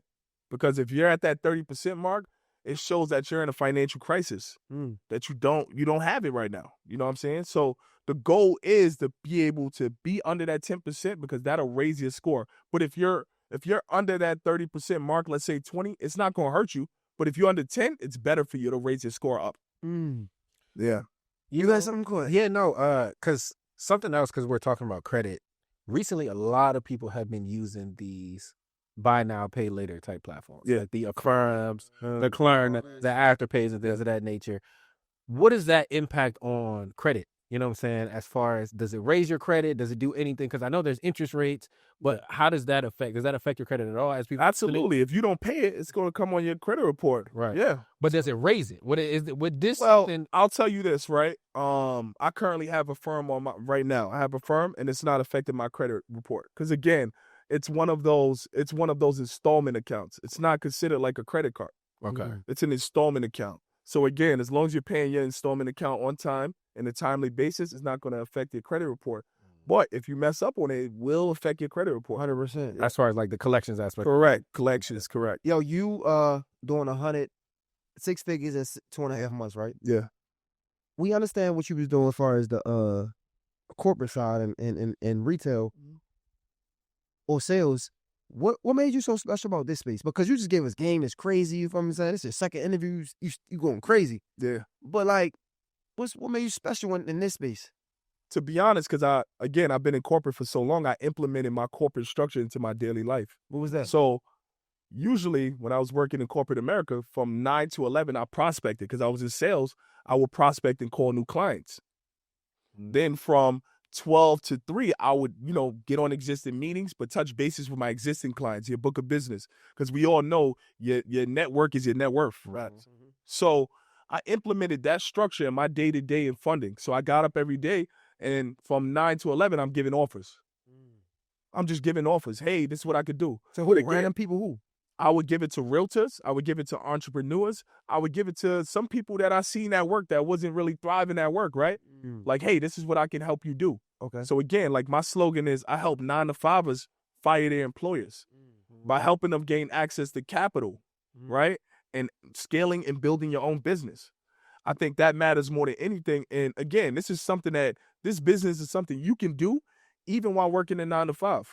because if you're at that 30% mark, it shows that you're in a financial crisis, that you don't have it right now. You know what I'm saying? So the goal is to be able to be under that 10% because that'll raise your score. But if you're under that 30% mark, let's say 20, it's not going to hurt you. But if you're under 10, it's better for you to raise your score up. Yeah. You got something cool? Yeah, no, because something else, because we're talking about credit. Recently, a lot of people have been using these buy now, pay later type platforms. Yeah. Like the Affirms, the Klarna, the Afterpays, and things of that nature. What does that impact on credit? You know what I'm saying? As far as, does it raise your credit? Does it do anything? Because I know there's interest rates, but how does that affect? Does that affect your credit at all? As people Absolutely. If you don't pay it, it's going to come on your credit report. Right. Yeah. But does it raise it? Would this? Well, I'll tell you this, right? I currently have a firm right now. I have a firm, and it's not affecting my credit report because again, it's one of those installment accounts. It's not considered like a credit card. Okay. It's an installment account. So again, as long as you're paying your installment account on time and a timely basis, it's not going to affect your credit report. But if you mess up on it, it will affect your credit report. 100%. As far as like the collections aspect. Correct. Collections, correct. Yo, you doing 6 figures in 2.5 months, right? Yeah. We understand what you was doing as far as the corporate side and retail or sales. What made you so special about this space? Because you just gave us game that's crazy. You feel what I'm saying? This is your second interview. You going crazy. Yeah. But like, what made you special in this space? To be honest, because I've been in corporate for so long, I implemented my corporate structure into my daily life. What was that? So usually when I was working in corporate America, from 9 to 11, I prospected because I was in sales. I would prospect and call new clients. Then from 12 to 3, I would, get on existing meetings, but touch bases with my existing clients, your book of business. Because we all know your network is your net worth. Right. So I implemented that structure in my day-to-day in funding. So I got up every day And from 9 to 11, I'm giving offers. I'm just giving offers. Hey, this is what I could do. So who? Random people who? I would give it to realtors. I would give it to entrepreneurs. I would give it to some people that I seen at work that wasn't really thriving at work, right? Like, hey, this is what I can help you do. Okay. So again, like my slogan is I help 9-to-5ers fire their employers by helping them gain access to capital, right? And scaling and building your own business. I think that matters more than anything. And again, this business is something you can do even while working a 9-to-5.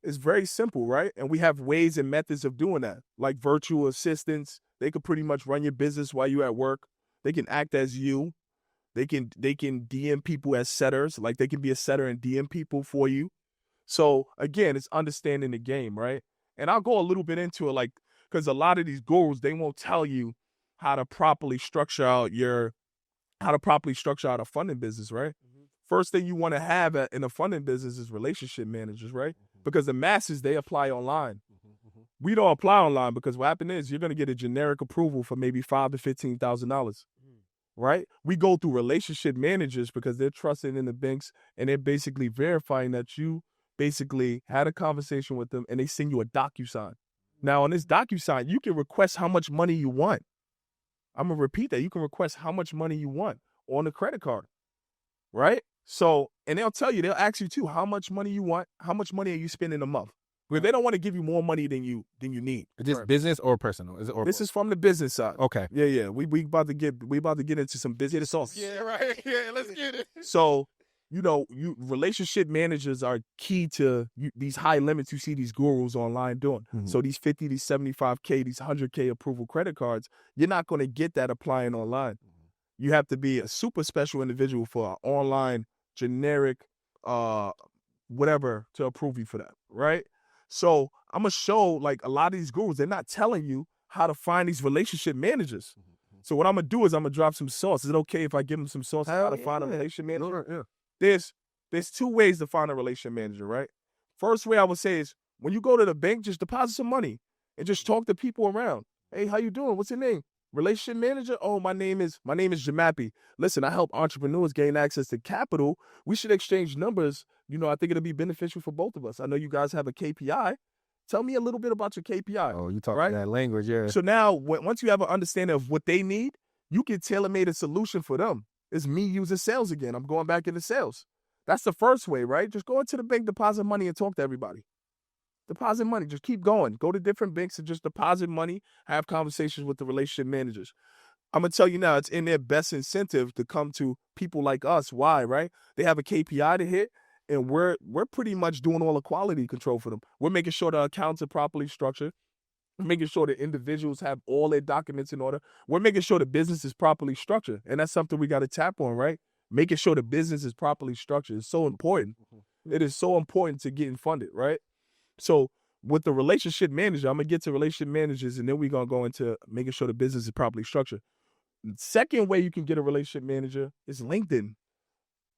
It's very simple, right? And we have ways and methods of doing that, like virtual assistants. They could pretty much run your business while you're at work. They can act as you. They can DM people as setters, like they can be a setter and DM people for you. So again, it's understanding the game, right? And I'll go a little bit into it, like, because a lot of these gurus, they won't tell you how to properly structure out a funding business, right? First thing you want to have in a funding business is relationship managers, right? Because the masses, they apply online. We don't apply online because what happens is you're going to get a generic approval for maybe $5,000 to $15,000, right? We go through relationship managers because they're trusted in the banks and they're basically verifying that you basically had a conversation with them and they send you a DocuSign. Now, on this DocuSign, you can request how much money you want. I'm going to repeat that. You can request how much money you want on the credit card, right? So, and they'll ask you too, how much money you want, how much money are you spending a month? Because they don't want to give you more money than you need. Is this business or personal? This is from the business side. Okay. Yeah. We about to get into some business sauce. Yeah, right. Yeah, let's get it. So, relationship managers are key to these high limits you see these gurus online doing. So these 50, these 75K, these 100K approval credit cards, you're not going to get that applying online. You have to be a super special individual for an online generic whatever to approve you for that, right? So I'm going to show, like, a lot of these gurus, they're not telling you how to find these relationship managers. So what I'm going to do is I'm going to drop some sauce. Is it okay if I give them some sauce on how to find a relationship manager? There's two ways to find a relationship manager, right? First way I would say is when you go to the bank, just deposit some money and just talk to people around. Hey, how you doing? What's your name? Relationship manager? Oh, my name is Jmapie. Listen, I help entrepreneurs gain access to capital. We should exchange numbers. I think it'll be beneficial for both of us. I know you guys have a KPI. Tell me a little bit about your KPI. Oh, you talk right? that language, yeah. So now, once you have an understanding of what they need, you can tailor-made a solution for them. It's me using sales again. I'm going back into sales. That's the first way, right? Just go into the bank, deposit money, and talk to everybody. Deposit money. Just keep going. Go to different banks and just deposit money. Have conversations with the relationship managers. I'm going to tell you now, it's in their best incentive to come to people like us. Why, right? They have a KPI to hit, and we're pretty much doing all the quality control for them. We're making sure the accounts are properly structured. We're making sure the individuals have all their documents in order. We're making sure the business is properly structured. And that's something we got to tap on, right? Making sure the business is properly structured is so important. It is so important to getting funded, right? So with the relationship manager, I'm going to get to relationship managers, and then we're going to go into making sure the business is properly structured. The second way you can get a relationship manager is LinkedIn.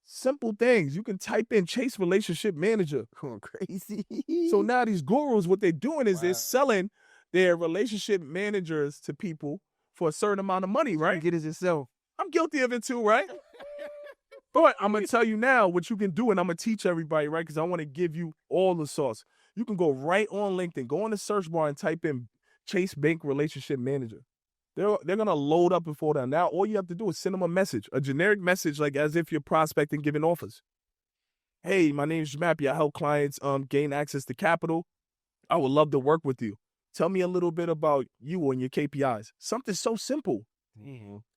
Simple things. You can type in Chase Relationship Manager. Going crazy. So now these gurus, what they're doing is they're selling their relationship managers to people for a certain amount of money, right? You get it yourself. I'm guilty of it too, right? But I'm going to tell you now what you can do, and I'm going to teach everybody, right? Because I want to give you all the sauce. You can go right on LinkedIn, go on the search bar and type in Chase Bank Relationship Manager. They're going to load up and fall down. Now, all you have to do is send them a message, a generic message, like as if you're prospecting, giving offers. Hey, my name is Jmapie. I help clients gain access to capital. I would love to work with you. Tell me a little bit about you and your KPIs. Something so simple.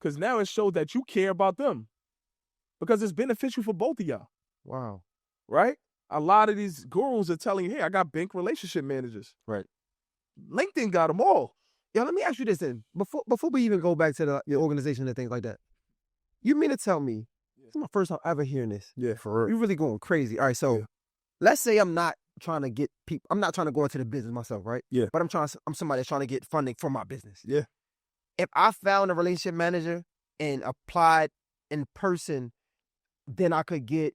Because now it shows that you care about them. Because it's beneficial for both of y'all. Wow. Right? A lot of these gurus are telling you, hey, I got bank relationship managers. Right. LinkedIn got them all. Yo, let me ask you this then. Before we even go back to your organization and things like that, you mean to tell me, this is my first time ever hearing this. Yeah, for real. You're really going crazy. All right, so let's say I'm not trying to get people, I'm not trying to go into the business myself, right? Yeah. But I'm somebody that's trying to get funding for my business. Yeah. If I found a relationship manager and applied in person, then I could get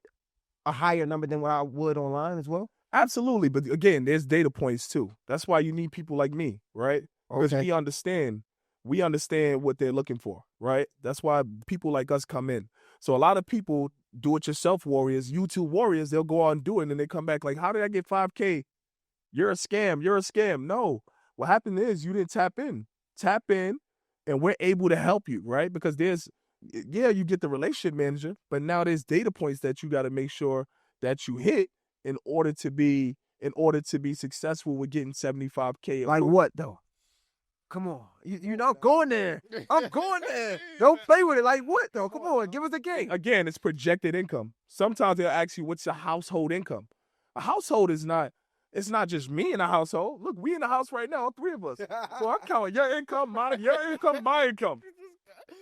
a higher number than what I would online as well? Absolutely. But again, there's data points too. That's why you need people like me, right? Because we understand we understand what they're looking for, right? That's why people like us come in. So a lot of people, do-it-yourself warriors, YouTube warriors, they'll go out and do it, and then they come back like, how did I get 5K? You're a scam. You're a scam. No. What happened is you didn't tap in. Tap in, and we're able to help you, right? Because you get the relationship manager, but now there's data points that you got to make sure that you hit in order to be successful with getting 75K. Like what though? Come on, you're not going there. I'm going there. Don't play with it. Like what though? Come on, give us a game. Again, it's projected income. Sometimes they'll ask you, what's your household income? A household is not. It's not just me in a household. Look, we in the house right now, all three of us. So I'm counting your income, my income.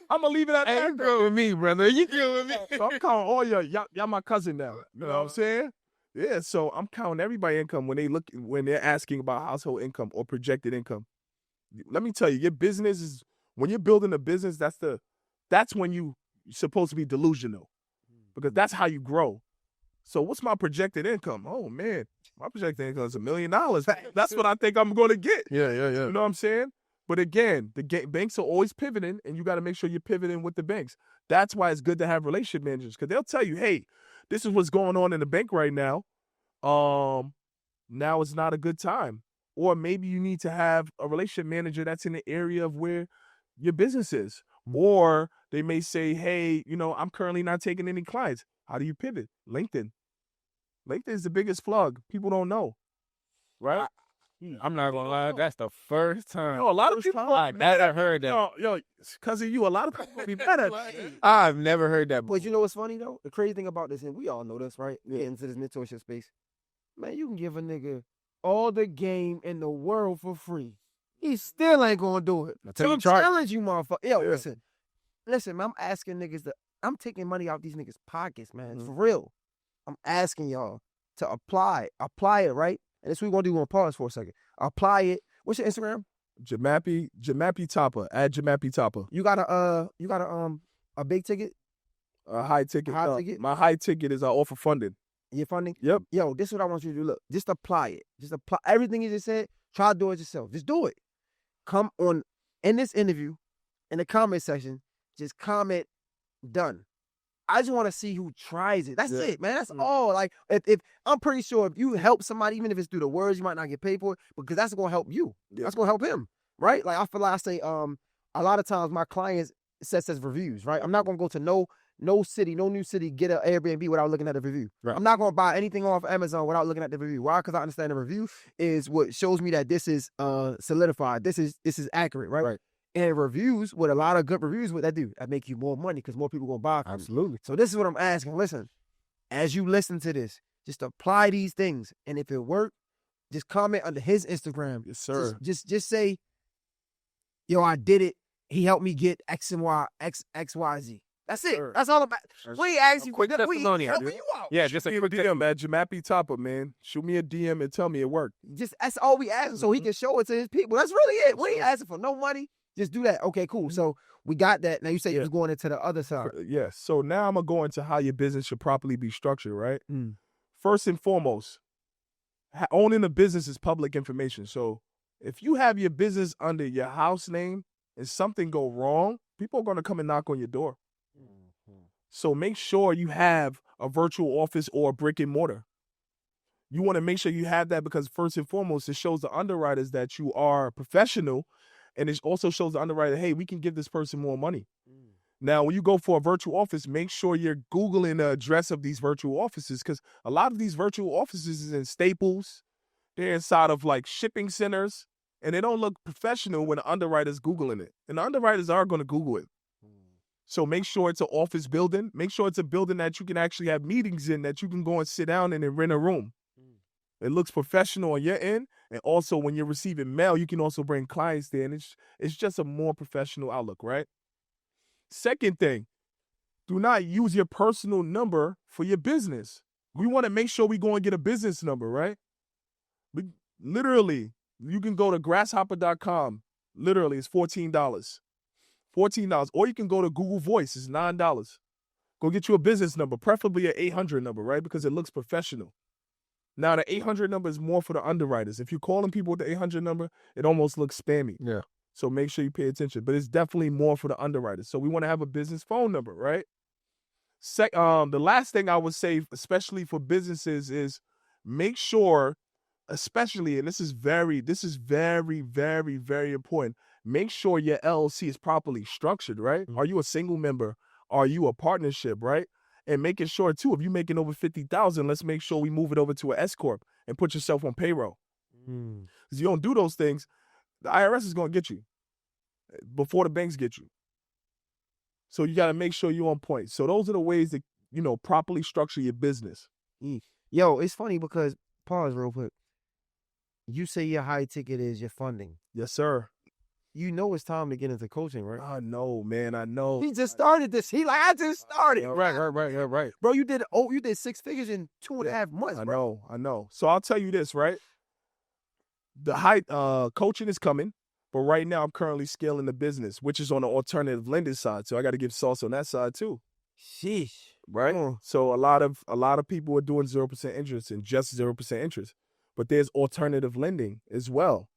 I'm gonna leave it at that. You good with me, brother. You good with me. So I'm counting all y'all my cousin now. You know what I'm saying? Yeah. So I'm counting everybody's income when they're asking about household income or projected income. Let me tell you, your business is when you're building a business. That's when you're supposed to be delusional, because that's how you grow. So what's my projected income? Oh man, my projected income is $1 million. That's what I think I'm going to get. Yeah. You know what I'm saying? But again, banks are always pivoting, and you got to make sure you're pivoting with the banks. That's why it's good to have relationship managers, because they'll tell you, hey, this is what's going on in the bank right now. Now is not a good time. Or maybe you need to have a relationship manager that's in the area of where your business is. Or they may say, hey, I'm currently not taking any clients. How do you pivot? LinkedIn. LinkedIn is the biggest plug. People don't know, right? I'm not gonna lie, that's the first time. A lot of people I heard that. Yo, because of you, a lot of people be better. I've never heard that before. But you know what's funny though? The crazy thing about this, and we all know this, right? Get into this mentorship space. Man, you can give a nigga all the game in the world for free. He still ain't gonna do it. So I'm challenging you, motherfucker. Yo, listen, man, I'm asking niggas I'm taking money out these niggas' pockets, man. For real. I'm asking y'all to apply it, right? And this what we're gonna do. We're gonna pause for a second. Apply it. What's your Instagram? Jmapie Topper. Add Jmapie Topper. You got a big ticket? A high ticket. High ticket? My high ticket is I offer funding. Your funding? Yep. Yo, this is what I want you to do. Look, just apply it. Just apply everything you just said. Try to do it yourself. Just do it. Come on in this interview, in the comment section, just comment done. I just want to see who tries it. That's it, man. That's all. Like, if I'm pretty sure if you help somebody, even if it's through the words, you might not get paid for it, because that's gonna help you. Yeah. That's gonna help him, right? Like I feel like I say, a lot of times my clients says reviews, right? I'm not gonna go to no new city, get an Airbnb without looking at the review. Right. I'm not gonna buy anything off Amazon without looking at the review. Why? Because I understand the review is what shows me that this is solidified. This is accurate, right? Right. And reviews, with a lot of good reviews, what that do? That make you more money because more people gonna buy from you. Absolutely. So this is what I'm asking. Listen, as you listen to this, just apply these things, and if it worked, just comment under his Instagram. Yes, sir. Just say, yo, I did it. He helped me get X and Y, X, Y, Z. That's it. Sure. That's all about. We ask you. Quick testimony. Helping you out. Yeah, just a quick DM at Jmapie Topper, man. Shoot me a DM and tell me it worked. That's all we asking, so he can show it to his people. That's really it. We ain't asking for no money. Just do that. Okay, cool. So we got that. Now you say you're going into the other side. Yes. So now I'm going to go into how your business should properly be structured, right? First and foremost, owning a business is public information. So if you have your business under your house name and something go wrong, people are going to come and knock on your door. So make sure you have a virtual office or a brick and mortar. You want to make sure you have that, because first and foremost, it shows the underwriters that you are professional. And it also shows the underwriter, hey, we can give this person more money. Now, when you go for a virtual office, make sure you're Googling the address of these virtual offices, because a lot of these virtual offices is in Staples. They're inside of like shipping centers, and they don't look professional when the underwriter's Googling it. And the underwriters are going to Google it. So make sure it's an office building. Make sure it's a building that you can actually have meetings in, that you can go and sit down in and rent a room. It looks professional on your end. And also when you're receiving mail, you can also bring clients there. And it's just a more professional outlook, right? Second thing, do not use your personal number for your business. We want to make sure we go and get a business number, right? Literally, you can go to grasshopper.com. Literally, it's $14. $14. Or you can go to Google Voice. It's $9. Go get you a business number, preferably an 800 number, right? Because it looks professional. Now, the 800 number is more for the underwriters. If you're calling people with the 800 number, it almost looks spammy. Yeah. So make sure you pay attention. But it's definitely more for the underwriters. So we want to have a business phone number, right? The last thing I would say, especially for businesses, is make sure, especially, and this is very, very, very important. Make sure your LLC is properly structured, right? Are you a single member? Are you a partnership, right? And making sure too, if you're making over 50,000, let's make sure we move it over to an S corp and put yourself on payroll. Because you don't do those things, the IRS is going to get you before the banks get you. So you got to make sure you're on point. So those are the ways that, properly structure your business. Yo, it's funny because, pause real quick. You say your high ticket is your funding. Yes, sir. You know it's time to get into coaching, right? I know, man. I know. He just started this. I just started. Right. Bro, you did 6 figures in 2.5 months, bro. I know. So I'll tell you this, right? The high coaching is coming, but right now I'm currently scaling the business, which is on the alternative lending side. So I got to give sauce on that side too. Sheesh. Right? So a lot of people are doing 0% interest and just 0% interest. But there's alternative lending as well.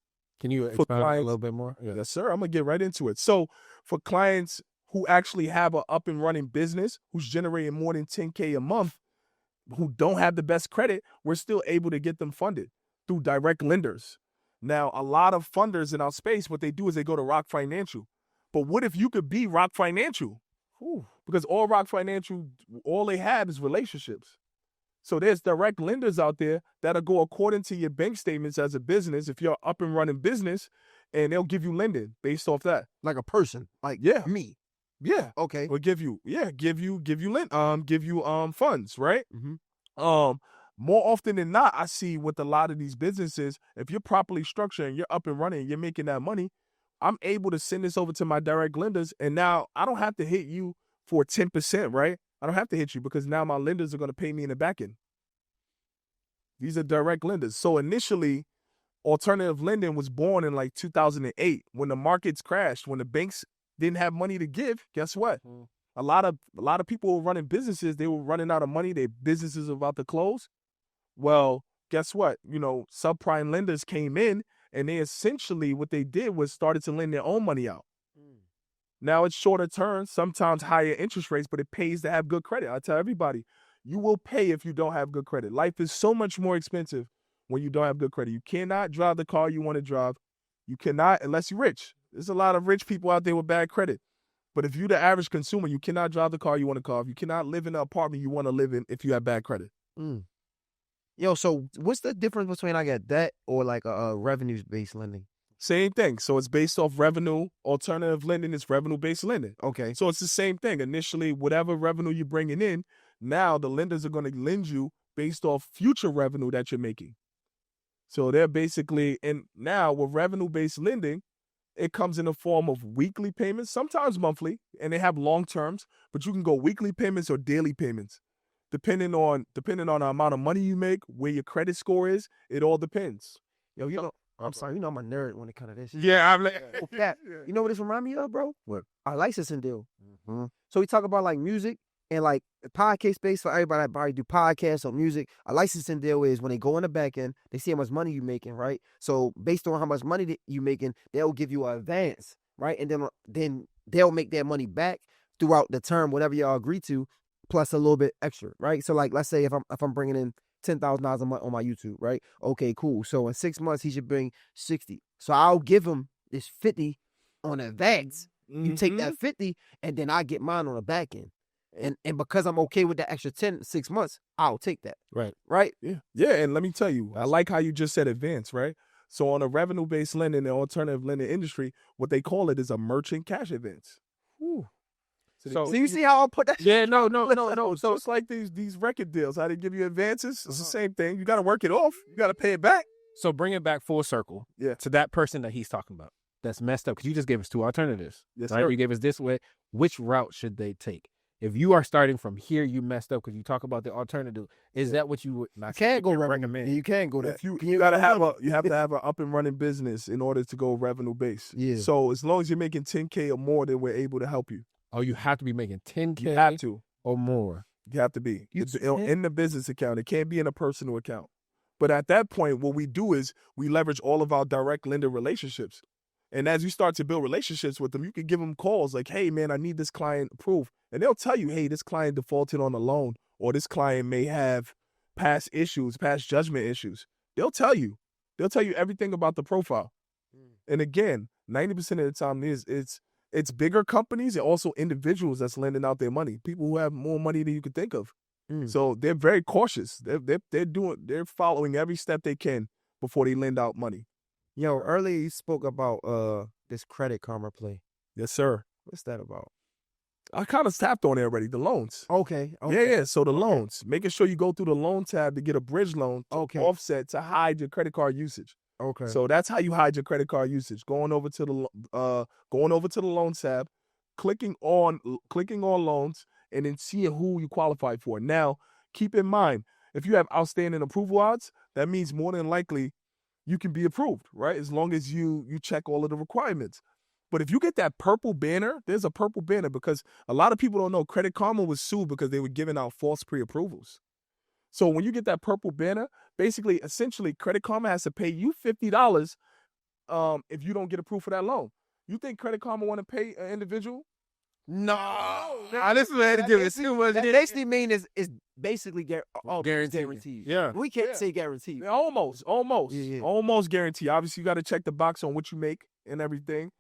Can you expound a little bit more? Yeah. Yes, sir. I'm going to get right into it. So for clients who actually have an up and running business, who's generating more than $10K a month, who don't have the best credit, we're still able to get them funded through direct lenders. Now, a lot of funders in our space, what they do is they go to Rock Financial. But what if you could be Rock Financial? Because all Rock Financial, all they have is relationships. So there's direct lenders out there that'll go according to your bank statements as a business, if you're an up and running business, and they'll give you lending based off that. Like a person, like me. Yeah. Okay. Or give you funds, right? More often than not, I see with a lot of these businesses, if you're properly structured and you're up and running, you're making that money, I'm able to send this over to my direct lenders, and now I don't have to hit you for 10%, right? I don't have to hit you because now my lenders are going to pay me in the back end. These are direct lenders. So initially, alternative lending was born in like 2008 when the markets crashed, when the banks didn't have money to give. Guess what? A lot of people were running businesses. They were running out of money. Their businesses were about to close. Well, guess what? Subprime lenders came in, and they essentially, what they did was started to lend their own money out. Now it's shorter term, sometimes higher interest rates, but it pays to have good credit. I tell everybody, you will pay if you don't have good credit. Life is so much more expensive when you don't have good credit. You cannot drive the car you want to drive. You cannot, unless you're rich. There's a lot of rich people out there with bad credit. But if you're the average consumer, you cannot drive the car you want to drive. You cannot live in the apartment you want to live in if you have bad credit. Yo, so what's the difference between like a debt or like a revenue-based lending? Same thing. So it's based off revenue. Alternative lending is revenue-based lending. Okay. So it's the same thing. Initially, whatever revenue you're bringing in, now the lenders are going to lend you based off future revenue that you're making. So they're basically, and now with revenue-based lending, it comes in the form of weekly payments, sometimes monthly, and they have long terms, but you can go weekly payments or daily payments. Depending on the amount of money you make, where your credit score is, it all depends. Yo, I'm sorry, I'm a nerd when it comes to this. Yeah, I'm like, you know what this remind me of, bro? What? Our licensing deal. So we talk about like music and like the podcast space for everybody that probably do podcasts or music. A licensing deal is when they go in the back end, they see how much money you're making, right? So based on how much money that you're making, they'll give you an advance, right? And then they'll make their money back throughout the term, whatever y'all agree to, plus a little bit extra, right? So like, let's say if I'm bringing in $10,000 a month on my YouTube, right? Okay, cool. So in 6 months, he should bring 60. So I'll give him this 50 on advance. You take that 50 and then I get mine on the back end. And because I'm okay with the extra 10, 6 months, I'll take that. Right? Yeah, and let me tell you, I like how you just said advance, right? So on a revenue-based lending and alternative lending industry, what they call it is a merchant cash advance. So you see how I'll put that? Yeah, no. So it's like these record deals. How they give you advances. It's the same thing. You got to work it off. You got to pay it back. So bring it back full circle to that person that he's talking about that's messed up. Because you just gave us 2 alternatives. Yes, right? sir. You gave us this way. Which route should they take? If you are starting from here, you messed up because you talk about the alternative. Is that what you would not recommend? You can't go there. You have to have an up and running business in order to go revenue based. Yeah. So as long as you're making $10K or more, then we're able to help you. Oh, you have to be making $10K. You have to or more. You have to be. It's in the business account. It can't be in a personal account. But at that point, what we do is we leverage all of our direct lender relationships. And as you start to build relationships with them, you can give them calls like, hey, man, I need this client approved. And they'll tell you, hey, this client defaulted on a loan, or this client may have past issues, past judgment issues. They'll tell you. They'll tell you everything about the profile. And again, 90% of the time it's bigger companies and also individuals that's lending out their money, people who have more money than you could think of. So they're very cautious. They're following every step they can before they lend out money. Yo, earlier you spoke about this Credit Karma play. Yes, sir. What's that about? I kind of tapped on it already. The loans. Okay. Yeah. So the loans, making sure you go through the loan tab to get a bridge loan to offset to hide your credit card usage. Okay. So that's how you hide your credit card usage. Going over to the loan tab, clicking on loans, and then seeing who you qualify for. Now, keep in mind, if you have outstanding approval odds, that means more than likely you can be approved, right? As long as you check all of the requirements. But if you get that purple banner, there's a purple banner because a lot of people don't know Credit Karma was sued because they were giving out false pre-approvals. So when you get that purple banner, basically, essentially, Credit Karma has to pay you $50 if you don't get approved for that loan. You think Credit Karma want to pay an individual? No. This is what it's too much. That basically mean is basically guaranteed. Yeah. We can't say guaranteed. Almost guaranteed. Obviously, you got to check the box on what you make and everything.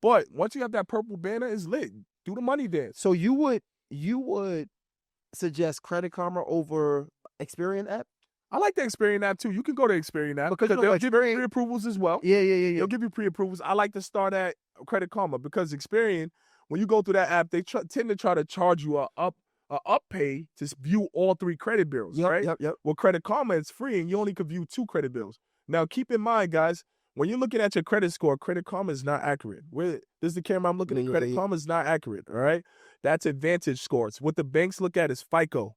But once you have that purple banner, it's lit. Do the money dance. So you would suggest Credit Karma over Experian app? I like the Experian app too. You can go to Experian app because they'll give you pre-approvals as well. Yeah. They'll give you pre-approvals. I like to start at Credit Karma because Experian, when you go through that app, they tend to try to charge you a up pay to view all 3 credit bureaus, right? Yep. Well, Credit Karma is free and you only can view 2 credit bills. Now, keep in mind, guys, when you're looking at your credit score, Credit Karma is not accurate. This is the camera I'm looking at. Credit Karma is not accurate, all right? That's Advantage scores. What the banks look at is FICO.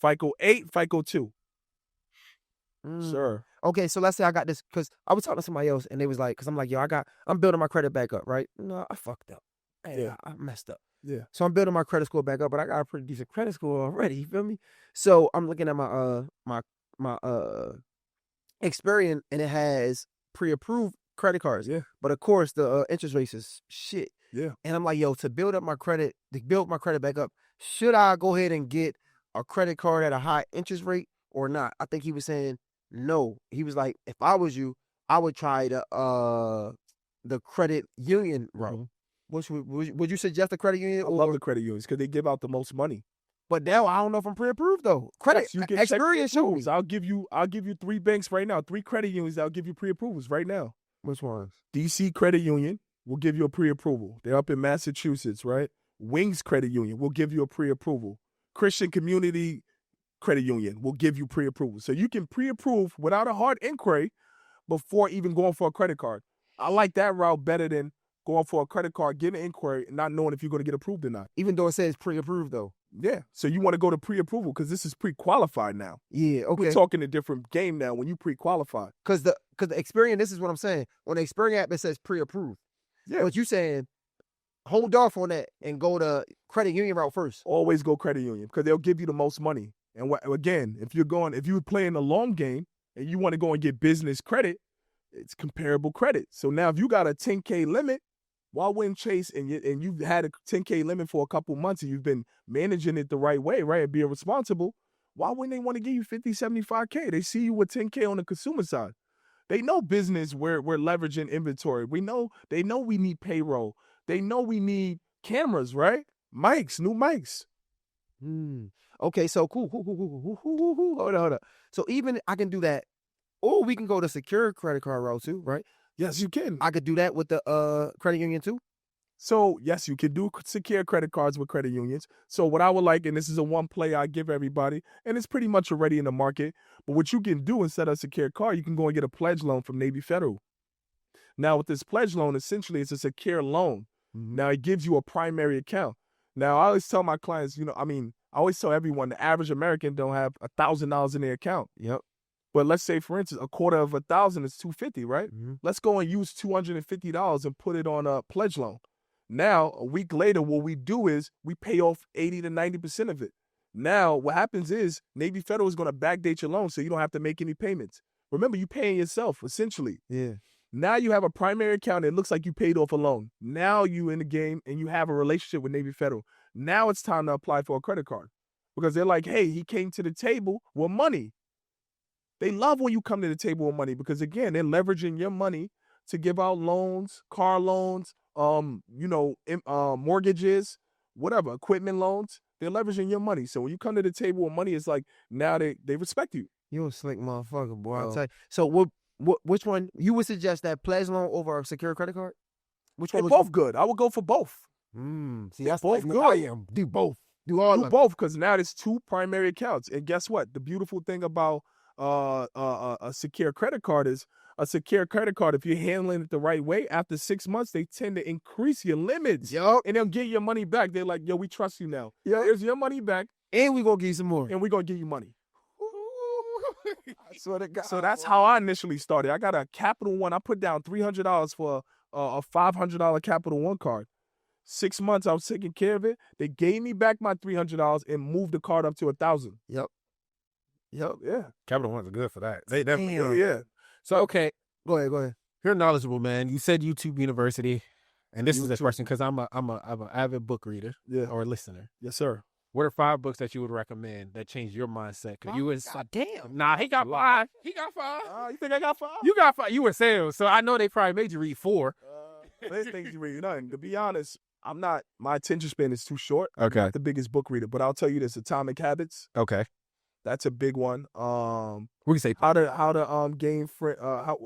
FICO 8, FICO 2. Sir. Okay, so let's say I got this, because I was talking to somebody else, and they was like, because I'm like, yo, I'm building my credit back up, right? No, I fucked up. Hey, I messed up. Yeah. So I'm building my credit score back up, but I got a pretty decent credit score already, you feel me? So I'm looking at my Experian, and it has pre-approved credit cards. Yeah. But of course, the interest rates is shit. Yeah. And I'm like, yo, to build my credit back up, should I go ahead and get a credit card at a high interest rate or not? I think he was saying no. He was like, if I was you, I would try the credit union route. Would you suggest the credit union? I love the credit unions because they give out the most money. But now I don't know if I'm pre-approved though. Credit you can Experian shows. I'll give you 3 banks right now, 3 credit unions that'll give you pre-approvals right now. Which ones? DC Credit Union will give you a pre-approval. They're up in Massachusetts, right? Wings Credit Union will give you a pre-approval. Christian Community Credit Union will give you pre-approval. So you can pre-approve without a hard inquiry before even going for a credit card. I like that route better than going for a credit card, getting an inquiry, and not knowing if you're going to get approved or not. Even though it says pre-approved though. Yeah. So you want to go to pre-approval because this is pre-qualified now. Yeah, okay. We're talking a different game now when you pre-qualify. Because the Experian, this is what I'm saying. On the Experian app, it says pre-approved. Yeah. But you saying hold off on that and go to credit union route first. Always go credit union because they'll give you the most money. And again, if you're playing the long game and you want to go and get business credit, it's comparable credit. So now if you got a 10K limit, why wouldn't Chase and you've had a 10K limit for a couple months and you've been managing it the right way, right, and being responsible, why wouldn't they want to give you 50, 75K? They see you with 10K on the consumer side. They know business, we're leveraging inventory. They know we need payroll. They know we need cameras, right? New mics. Okay, so cool. Hold up. So even I can do that, or we can go to secure credit card route too, right? Yes, you can. I could do that with the credit union too. So, yes, you can do secure credit cards with credit unions. So what I would like, and this is a one play I give everybody, and it's pretty much already in the market, but what you can do instead of a secure card, you can go and get a pledge loan from Navy Federal. Now, with this pledge loan, essentially, it's a secure loan. Mm-hmm. Now, it gives you a primary account. Now, I always tell my clients, I always tell everyone, the average American don't have $1,000 in their account. Yep. But let's say, for instance, a quarter of $1,000 is $250, right? Mm-hmm. Let's go and use $250 and put it on a pledge loan. Now, a week later, what we do is we pay off 80 to 90% of it. Now, what happens is Navy Federal is going to backdate your loan so you don't have to make any payments. Remember, you're paying yourself, essentially. Yeah. Now you have a primary account. It looks like you paid off a loan. Now you in the game and you have a relationship with Navy Federal. Now it's time to apply for a credit card because they're like, hey, he came to the table with money. They love when you come to the table with money because, again, they're leveraging your money to give out loans, car loans, mortgages, whatever, equipment loans. They're leveraging your money. So when you come to the table with money, it's like now they respect you. You a slick motherfucker, boy. I'll tell you. So which one you would suggest, that pledge loan over a secure credit card? Which one? They're both good. I would go for both. See, that's both like good. I am. Do both. Do all Do of both because now there's two primary accounts. And guess what? The beautiful thing about a secure credit card is a secure credit card, if you're handling it the right way, after 6 months, they tend to increase your limits. Yup. And they'll get your money back. They're like, yo, we trust you now. Yep. Here's your money back. And we gonna give you some more. And we're going to give you money. I swear to God. So that's how I initially started. I got a Capital One. I put down $300 for a $500 Capital One card. 6 months, I was taking care of it. They gave me back my $300 and moved the card up to $1,000. Yep. Yeah. Capital One's good for that. They definitely. Damn. Yeah. So okay, Go ahead. you're knowledgeable, man. You said YouTube University, and this is a YouTube. question because I'm an avid book reader Yeah. or listener. Yes, sir. What are 5 books that you would recommend that changed your mindset? Cause you was God damn. nah, he got 5. He got 5. You think I got 5? You got 5. You were sales, so I know they probably made you read 4. There's things you read. Nothing. To be honest, I'm not. My attention span is too short. Okay. I'm not the biggest book reader, but I'll tell you this: Atomic Habits. Okay. That's a big one. We can say How to gain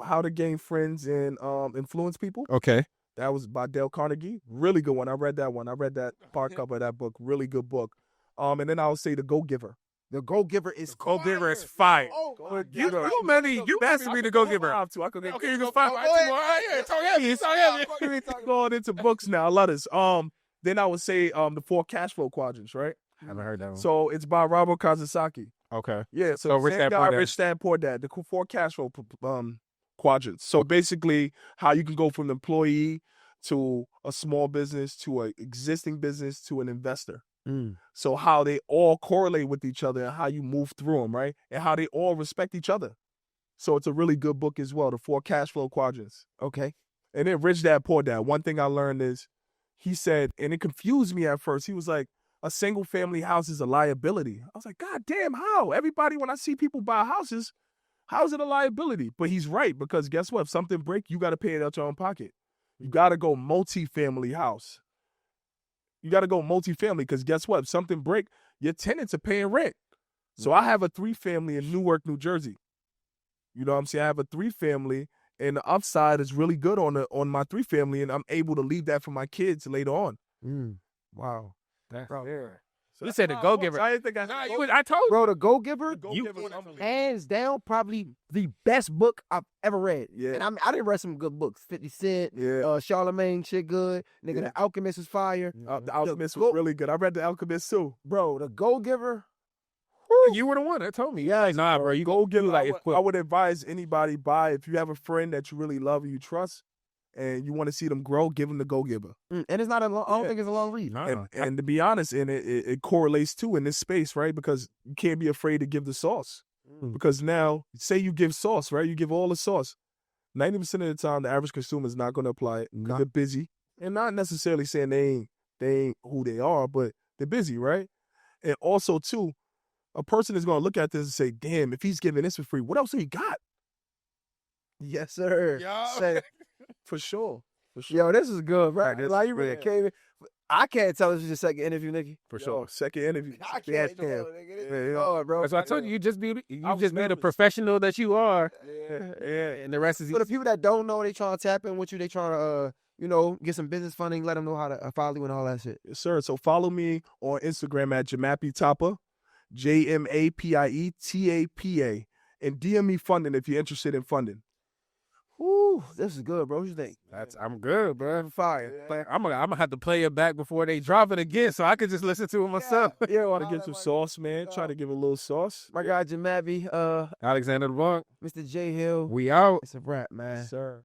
how to gain friends and influence people. okay. That was by Dale Carnegie. Really good one. I read that one. I read that part cover of that book. Really good book. And then I'll say The Go-Giver. The Go-Giver is Go-Giver is fire. Oh, You asking me to go give her. I could go. Okay, you can 5. Talk heavy. Going into books now. I love this. Then I would say the 4 cash flow quadrants, right? I haven't heard that one. So it's by Robert Kiyosaki. Okay. Yeah. So Rich Dad, Poor Dad. Rich Dad, Poor Dad. The 4 cash flow quadrants. So basically, how you can go from an employee to a small business to an existing business to an investor. So how they all correlate with each other and how you move through them, right? And how they all respect each other. So it's a really good book as well, the 4 cash flow quadrants. Okay. And then Rich Dad, Poor Dad. One thing I learned is, he said, and it confused me at first. He was like, a single family house is a liability. I was like, God damn, how? Everybody, when I see people buy houses, how is it a liability? But he's right, because guess what? If something breaks, you got to pay it out your own pocket. You got to go multi-family house. You got to go multi-family because guess what? If something break, your tenants are paying rent. So I have a 3-family in Newark, New Jersey. You know what I'm saying? I have a 3-family, and the upside is really good on my 3-family, and I'm able to leave that for my kids later on. Wow. That's Bro. fair. So You said the Go-Giver. I didn't think I told you. Bro, The Go-Giver, Go-Giver. hands down, probably the best book I've ever read. Yeah. And I didn't read some good books. 50 Cent, Yeah. Charlemagne, shit good. Nigga, Yeah. The Alchemist was fire. The Alchemist was really good. I read The Alchemist too. Bro, The Go-Giver. You were the one that told me. Yeah, nah, bro. You go get like I would advise anybody if you have a friend that you really love and you trust, and you want to see them grow, give them The Go-Giver. And it's not I don't think it's a long read. And to be honest, and it correlates too in this space, right? Because you can't be afraid to give the sauce. Because now, say you give sauce, right? You give all the sauce. 90% of the time, the average consumer is not going to apply it because they're busy. And not necessarily saying they ain't who they are, but they're busy, right? And also, too, a person is going to look at this and say, damn, if he's giving this for free, what else he got? Yes, sir. Say, For sure. yo, this is good, right? This Like is you really good. came in. I can't tell this is your second interview, Nikki. For sure. Second interview. I Yeah, can't tell. yeah. Oh, bro. So I told you, you just be was the nervous. professional that you are, Yeah. and the rest is For the people that don't know, they trying to tap in with you. They trying to, get some business funding. Let them know how to follow you and all that shit. Yes, sir. So follow me on Instagram at Jmapie Tapa, JMAPIE and DM me funding if you're interested in funding. Woo, this is good, bro. What you think? I'm good, bro. Fire. I'm gonna have to play it back before they drop it again, so I could just listen to it myself. Yeah, Want to get some sauce, man? Try to give a little sauce. My guy Jmapie, Alexander the Bunk, Mr. J Hill. we out. It's a wrap, man. Sir.